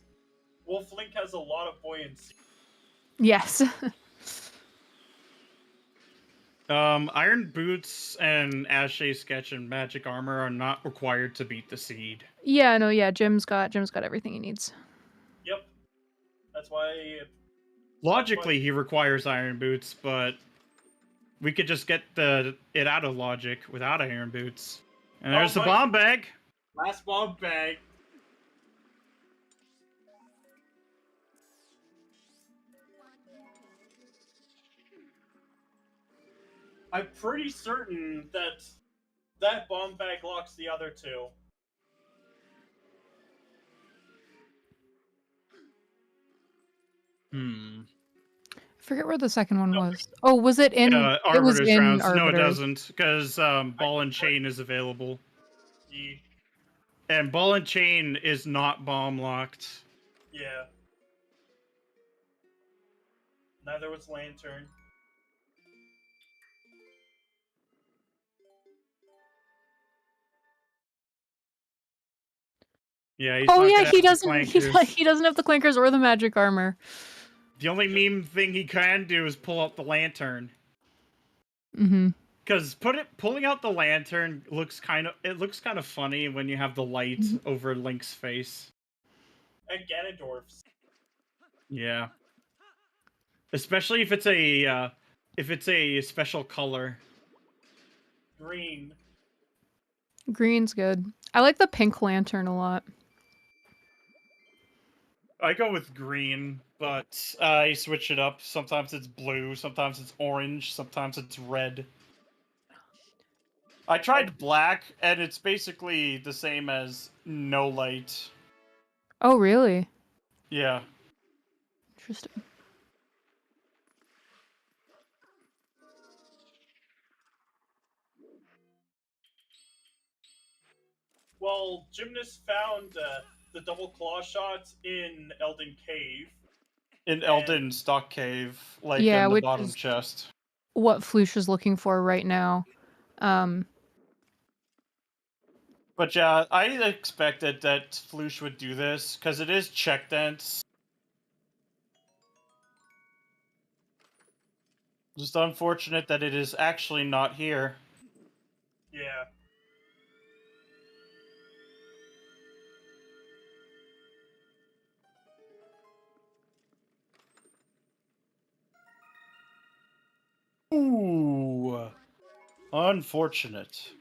Wolf Link has a lot of buoyancy. Yes. Iron boots and Ashe sketch and magic armor are not required to beat the seed. Yeah, no, yeah, Jim's got everything he needs. Yep. That's why. Logically, he requires iron boots, but we could just get it out of logic without iron boots. And there's the my- bomb bag. Last bomb bag. I'm pretty certain that bomb bag locks the other two. Hmm. I forget where the second one was. Oh, was it in? It was Arbiter's in rounds. No, it Arbiter. doesn't, because ball and chain is available. And ball and chain is not bomb locked. Yeah. Neither was Lantern. Yeah. Oh yeah, he he doesn't have the clankers or the magic armor. The only meme thing he can do is pull out the lantern. Mm-hmm. Because pulling out the lantern looks kind of funny when you have the light over Link's face. And Ganondorf's. Yeah. Especially if it's a special color. Green. Green's good. I like the pink lantern a lot. I go with green, but I switch it up. Sometimes it's blue, sometimes it's orange, sometimes it's red. I tried black, and it's basically the same as no light. Oh really? Yeah. Interesting. Well, Gymnast found the double claw shots in Elden Cave. In Elden Stock Cave, like Yeah, in the which bottom is chest. what Flouche is looking for right now. But yeah, I expected that Flouche would do this, because it is check dance. Just unfortunate that it is actually not here. Yeah. Ooh. Unfortunate.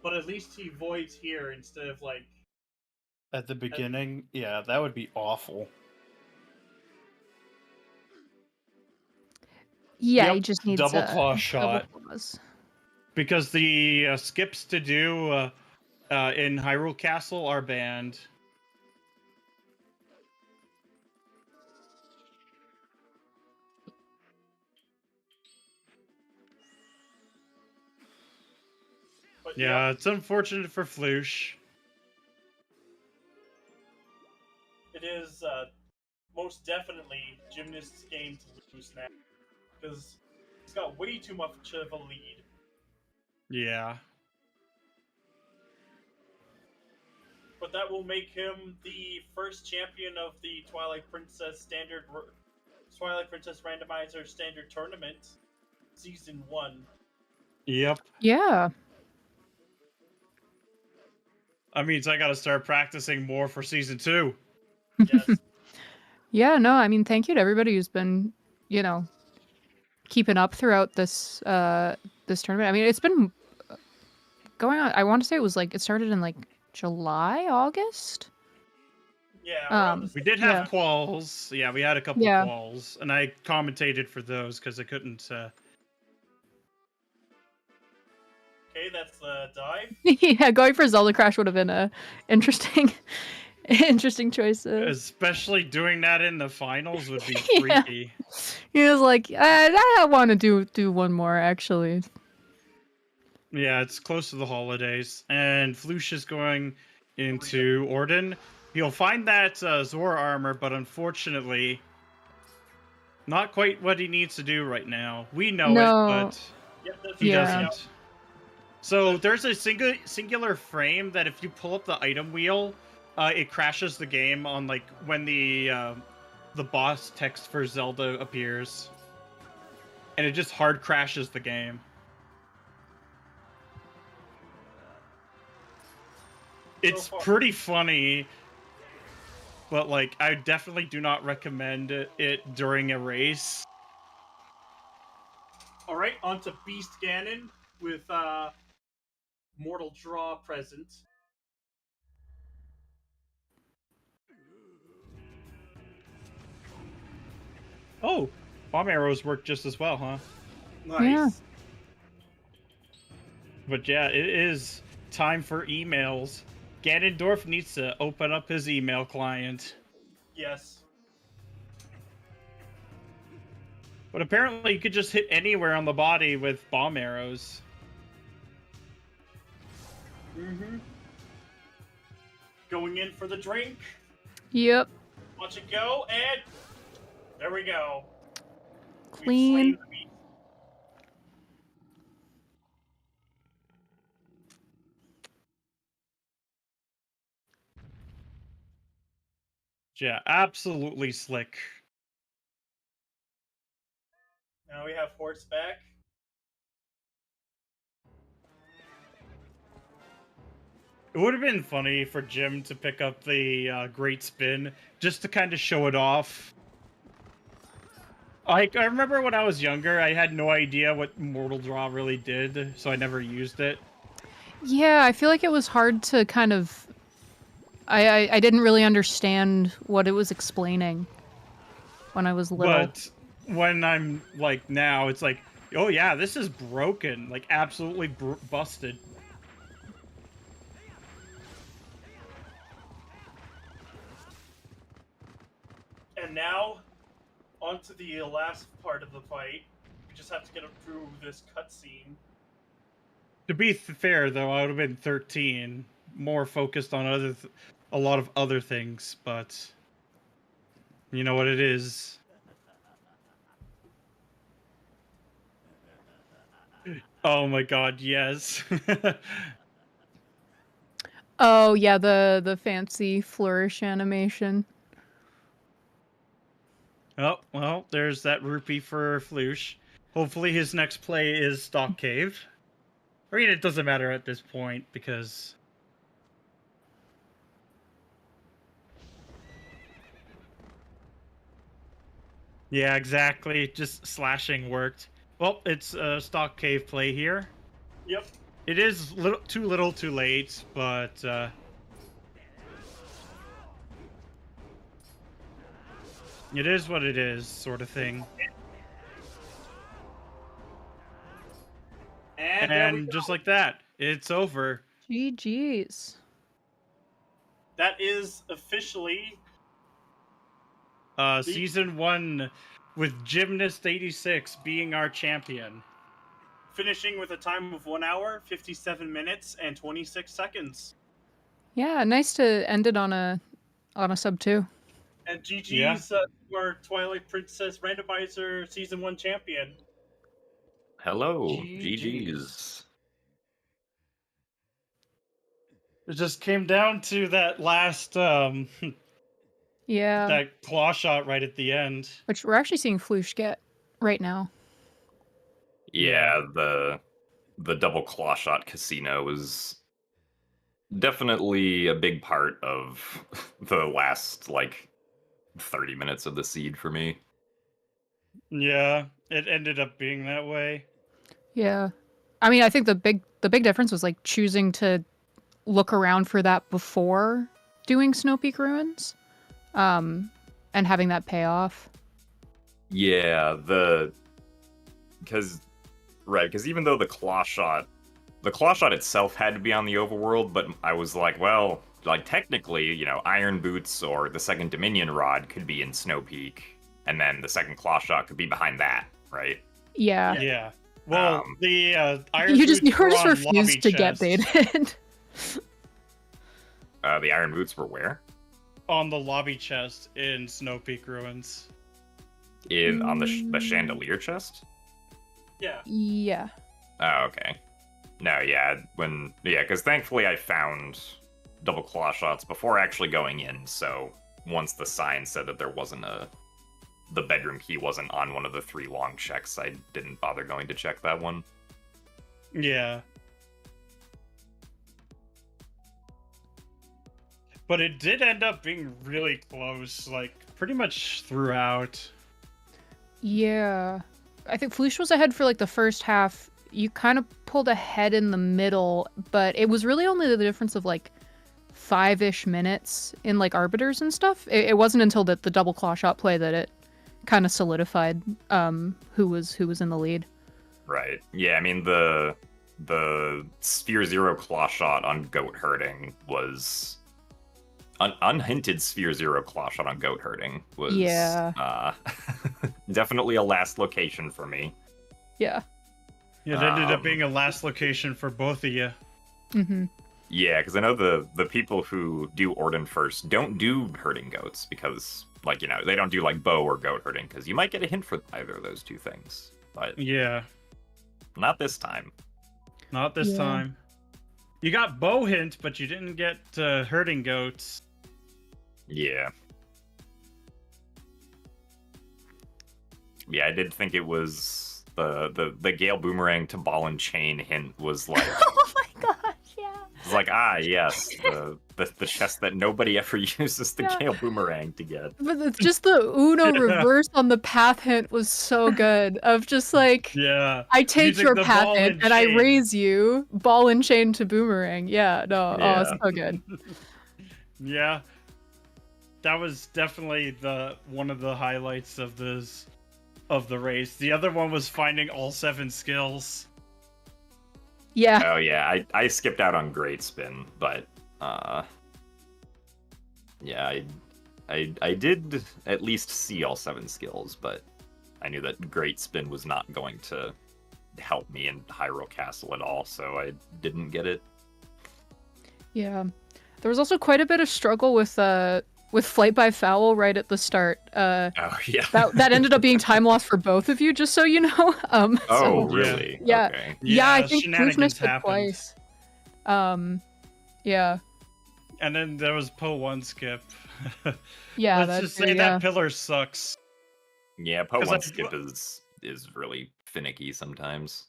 But at least he voids here instead of like. At the beginning? Yeah, that would be awful. Yeah, Yep, he just needs double claw double shot. claws. Because the skips to do in Hyrule Castle are banned. But Yeah, yep, it's unfortunate for Flouche. it is most definitely Gymnast's game to lose now because he's got way too much of a lead. Yeah. But that will make him the first champion of the Twilight Princess Randomizer Standard Tournament, Season 1. Yep. Yeah. That means I gotta start practicing more for Season 2. Yes. Yeah, no, I mean, thank you to everybody who's been, keeping up throughout this this tournament. I mean, it's been going on. I want to say it started in like July, August. Yeah, around the We did Yeah. have quals. Yeah, we had a couple Yeah. quals, and I commentated for those because I couldn't. Okay, that's the dive. Yeah, going for Zelda Crash would have been a interesting interesting choice. Especially doing that in the finals would be Yeah. freaky. He was like, I want to do one more actually. Yeah, it's close to the holidays, and Flouche is going into Orden. He'll find that Zora armor, but unfortunately, not quite what he needs to do right now. We know it, No. but Yep, that's he Yeah. doesn't. So there's a singular frame that if you pull up the item wheel, it crashes the game on like when the boss text for Zelda appears, and it just hard crashes the game. It's pretty funny, but like I definitely do not recommend it during a race. Alright, on to Beast Ganon with Mortal Draw present. Oh, bomb arrows work just as well, huh? Nice. Yeah. But yeah, it is time for emails. Ganondorf needs to open up his email client. Yes. But apparently you could just hit anywhere on the body with bomb arrows. Mm-hmm. Going in for the drink. Yep. Watch it go, and there we go. We've Clean. slain the beast. Yeah, absolutely slick. Now we have horseback. It would have been funny for Jim to pick up the Great Spin, just to kind of show it off. I remember when I was younger, I had no idea what Mortal Draw really did, so I never used it. Yeah, I feel like it was hard to kind of. I didn't really understand what it was explaining when I was little. But when I'm like now, it's like, oh yeah, this is broken, like absolutely busted. And now, on to the last part of the fight. We just have to get through this cutscene. To be fair, though, I would have been 13, more focused on a lot of other things, but you know what it is. Oh my god, yes. Oh yeah, the fancy flourish animation. Oh, well, there's that rupee for Flouche. Hopefully his next play is Stock Cave. I mean, it doesn't matter at this point, because... Yeah, exactly. Just slashing worked. Well, it's a Stock Cave play here. Yep. It is too little too late, but... It is what it is, sort of thing. And just like that, it's over. GG's. that is officially Season 1 with Gymnast86 being our champion. finishing with a time of 1 hour, 57 minutes, and 26 seconds. Yeah, nice to end it on a sub 2. And GG's Yeah. our Twilight Princess Randomizer Season 1 champion. Hello, GG's. GG's. It just came down to that last Yeah. that claw shot right at the end. Which we're actually seeing Flouche get right now. Yeah, the double claw shot casino was definitely a big part of the last, like, 30 minutes of the seed for me. Yeah, it ended up being that way. Yeah. I mean, I think the big difference was like choosing to look around for that before doing Snow Peak Ruins. And having that pay off. Yeah, because even though the claw shot itself had to be on the overworld, but I was like, well, like technically, you know, Iron Boots or the second Dominion Rod could be in Snow Peak, and then the second claw shot could be behind that, right? Yeah. Yeah. Well, the Iron You Boots were just on refused lobby to get chest. baited. The Iron Boots were where? On the lobby chest in Snow Peak Ruins. On the chandelier chest? Yeah. Yeah. Oh, okay. No, yeah, because thankfully I found double claw shots before actually going in, so once the sign said that there wasn't the bedroom key wasn't on one of the 3 long checks, I didn't bother going to check that one. Yeah. But it did end up being really close, like, pretty much throughout. Yeah. I think Flouche was ahead for like the first half. You kind of pulled ahead in the middle, but it was really only the difference of like 5-ish minutes in like arbiters and stuff. It wasn't until the double claw shot play that it kind of solidified who was in the lead. Right. Yeah, I mean the Sphere Zero claw shot on Goat Herding was unhinted Sphere Zero claw shot on Goat Herding was definitely a last location for me. Yeah. It ended up being a last location for both of you. Mm-hmm. Yeah, because I know the people who do Orden first don't do herding goats because, like, you know, they don't do like bow or goat herding because you might get a hint for either of those two things. But Yeah. not this time. Not this time. You got bow hint, but you didn't get herding goats. Yeah. Yeah, I did think it was the Gale Boomerang to ball and chain hint was like Oh my gosh, yeah. it's like, yes, the chest that nobody ever uses the Gale Boomerang to get. But it's just the Uno reverse on the path hint was so good. Of just like, Yeah. I take Using your the path ball hint and and I chain. raise you, ball and chain to boomerang. Yeah, no, Yeah. oh, so good. Yeah. That was definitely one of the highlights of the race. The other one was finding all 7 skills. Yeah. Oh yeah, I skipped out on Great Spin, but yeah, I did at least see all 7 skills, but I knew that Great Spin was not going to help me in Hyrule Castle at all, so I didn't get it. Yeah. There was also quite a bit of struggle with Flight by Foul right at the start. Oh yeah. That ended up being time loss for both of you, just so you know. Oh So, really? yeah. Okay. Yeah, I think Flouche shenanigans missed it happened. twice. Yeah. And then there was Po 1 skip. Yeah, Let's that just too, say yeah. that pillar sucks. Yeah, Po 'Cause 1 I- skip is really finicky sometimes.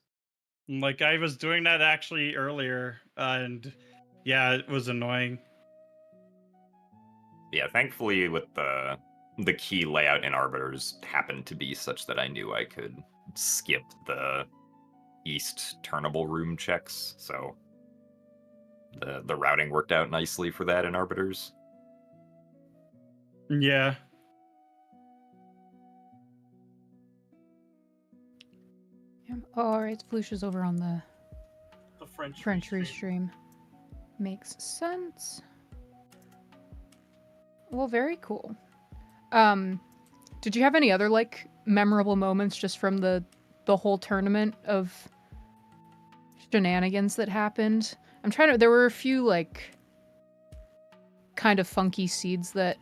Like, I was doing that actually earlier, and yeah, it was annoying. Yeah, thankfully with the key layout in Arbiters happened to be such that I knew I could skip the east turnable room checks, so the routing worked out nicely for that in Arbiters. Yeah. Yeah. Oh, alright, Flouche is over on the French restream. Makes sense. Well, very cool. Did you have any other, like, memorable moments just from the whole tournament of shenanigans that happened? I'm trying to... There were a few, like, kind of funky seeds that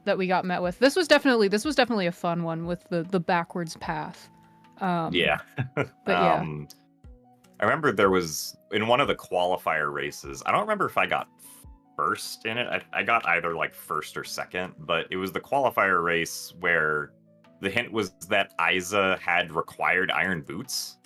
that we got met with. This was definitely a fun one with the backwards path. Yeah. But yeah. I remember there was, in one of the qualifier races, I don't remember if I got first in it. I got either like first or second, but it was the qualifier race where the hint was that Isa had required iron boots.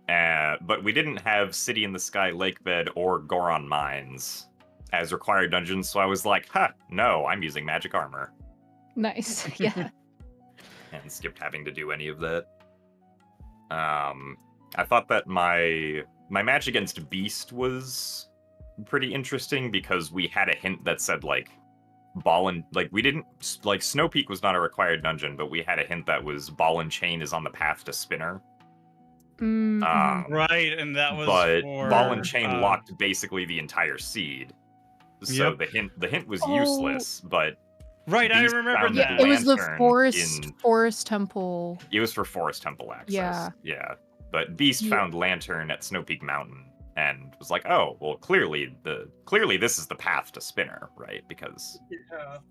But we didn't have City in the Sky Lakebed or Goron Mines as required dungeons, so I was like, huh, no, I'm using magic armor. Nice. Yeah. And skipped having to do any of that. I thought that my match against Beast was pretty interesting because we had a hint that said like ball and like we didn't like Snow Peak was not a required dungeon, but we had a hint that was ball and chain is on the path to Spinner. Mm-hmm. Right, and that was But for... ball and chain locked basically the entire seed. So Yep. the hint was Oh. useless, but Right, I Beast remember found that. It was the Lantern forest temple. It was for Forest Temple access. Yeah. But Beast Yeah. found Lantern at Snow Peak Mountain and was like, "Oh, well, clearly this is the path to Spinner, right? Because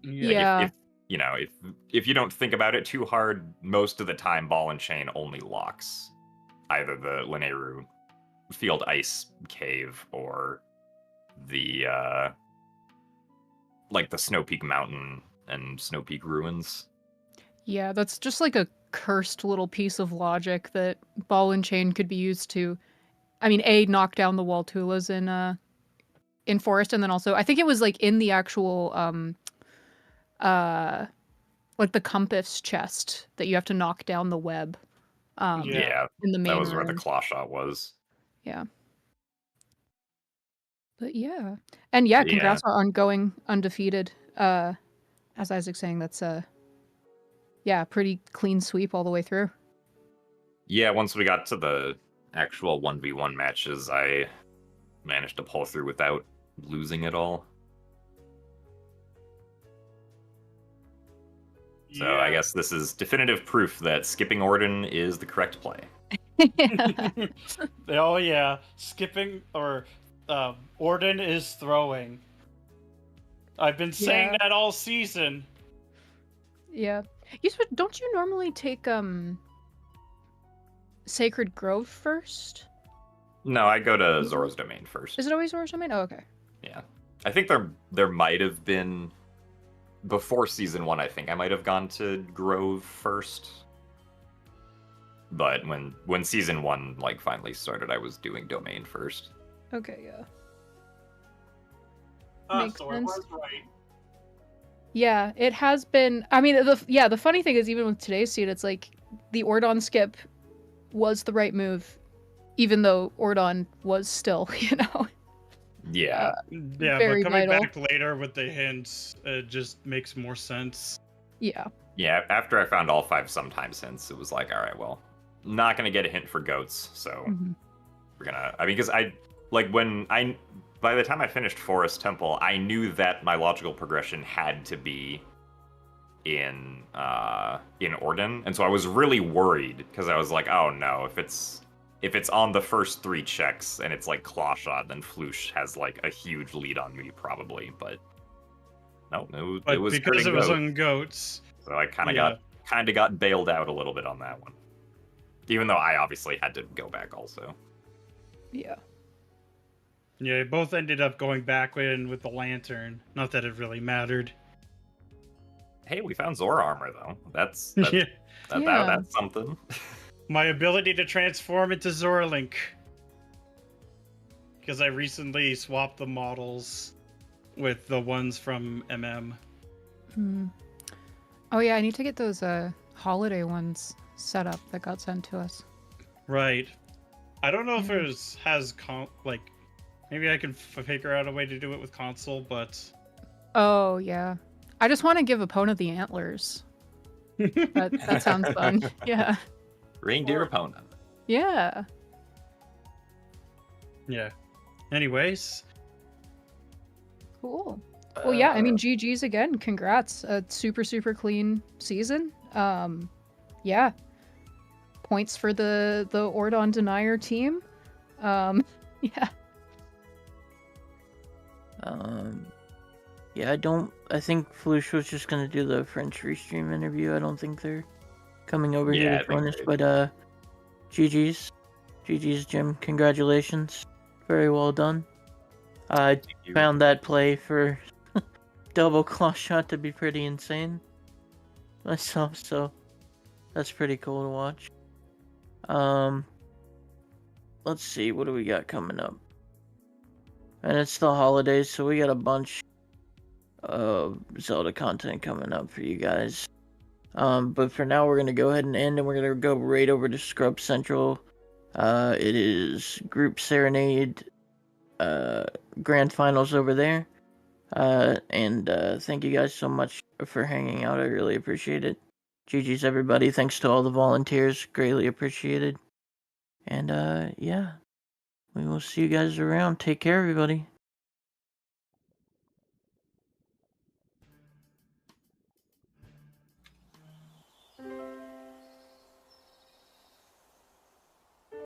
Yeah. if you know, if you don't think about it too hard, most of the time Ball and Chain only locks either the Lineru Field Ice Cave or the like the Snow Peak Mountain and Snow Peak Ruins." Yeah, that's just like a cursed little piece of logic that ball and chain could be used to, I mean, knock down the Waltulas in Forest, and then also I think it was like in the actual like the compass chest that you have to knock down the web. Yeah, in the main that was where the room. claw shot was. Yeah. But yeah. And yeah, congrats on going undefeated. As Isaac's saying, that's yeah, pretty clean sweep all the way through. Yeah, once we got to the actual 1v1 matches, I managed to pull through without losing it all. So I guess this is definitive proof that skipping Orden is the correct play. Oh yeah, skipping or Orden is throwing. I've been saying that all season. Yeah. Don't you normally take Sacred Grove first? No, I go to Zora's Domain first. Is it always Zora's Domain? Oh, okay. Yeah. I think there might have been before season 1, I think I might have gone to Grove first. But when season 1 like finally started, I was doing Domain first. Okay, yeah. So I was right. Yeah, it has been. I mean, the funny thing is, even with today's seed, it's like the Ordon skip was the right move, even though Ordon was still, Yeah. Yeah, very but coming vital. back later with the hints, it just makes more sense. Yeah. Yeah, after I found all 5 sometimes hints, it was like, all right, well, not gonna get a hint for goats, so we're gonna. I mean, because by the time I finished Forest Temple, I knew that my logical progression had to be in Orden, and so I was really worried because I was like, oh no, if it's on the first 3 checks and it's like claw shot, then Flouche has like a huge lead on me probably, but no, it was because hurting it was goat, on goats. so I kind Yeah. of got bailed out a little bit on that one, even though I obviously had to go back also. Yeah. Yeah, both ended up going back in with the lantern. Not that it really mattered. Hey, we found Zora armor though. That's Yeah. that's something. My ability to transform into Zorlink. Because I recently swapped the models with the ones from MM. Hmm. Oh yeah, I need to get those holiday ones set up that got sent to us. Right. I don't know if Mhm. it has maybe I can figure out a way to do it with console, but Oh yeah. I just want to give opponent the antlers. That sounds fun. Yeah. Reindeer opponent. Yeah. yeah. Anyways, Cool. Well, yeah, I mean, GG's again. Congrats. A super, super clean season. Yeah. Points for the Ordon Denier team. Yeah. Yeah, I think Flouche was just gonna do the French restream interview. I don't think they're coming over Yeah, here I to think join us, they- but GG's Jim, congratulations. Very well done. I found that play for double claw shot to be pretty insane myself, so that's pretty cool to watch. Let's see, what do we got coming up? And it's the holidays, so we got a bunch of Zelda content coming up for you guys. But for now, we're gonna go ahead and end, and we're gonna go right over to Scrub Central. It is Group Serenade, Grand Finals over there. And thank you guys so much for hanging out. I really appreciate it. GG's everybody. Thanks to all the volunteers. Greatly appreciated. And yeah, we will see you guys around. Take care, everybody.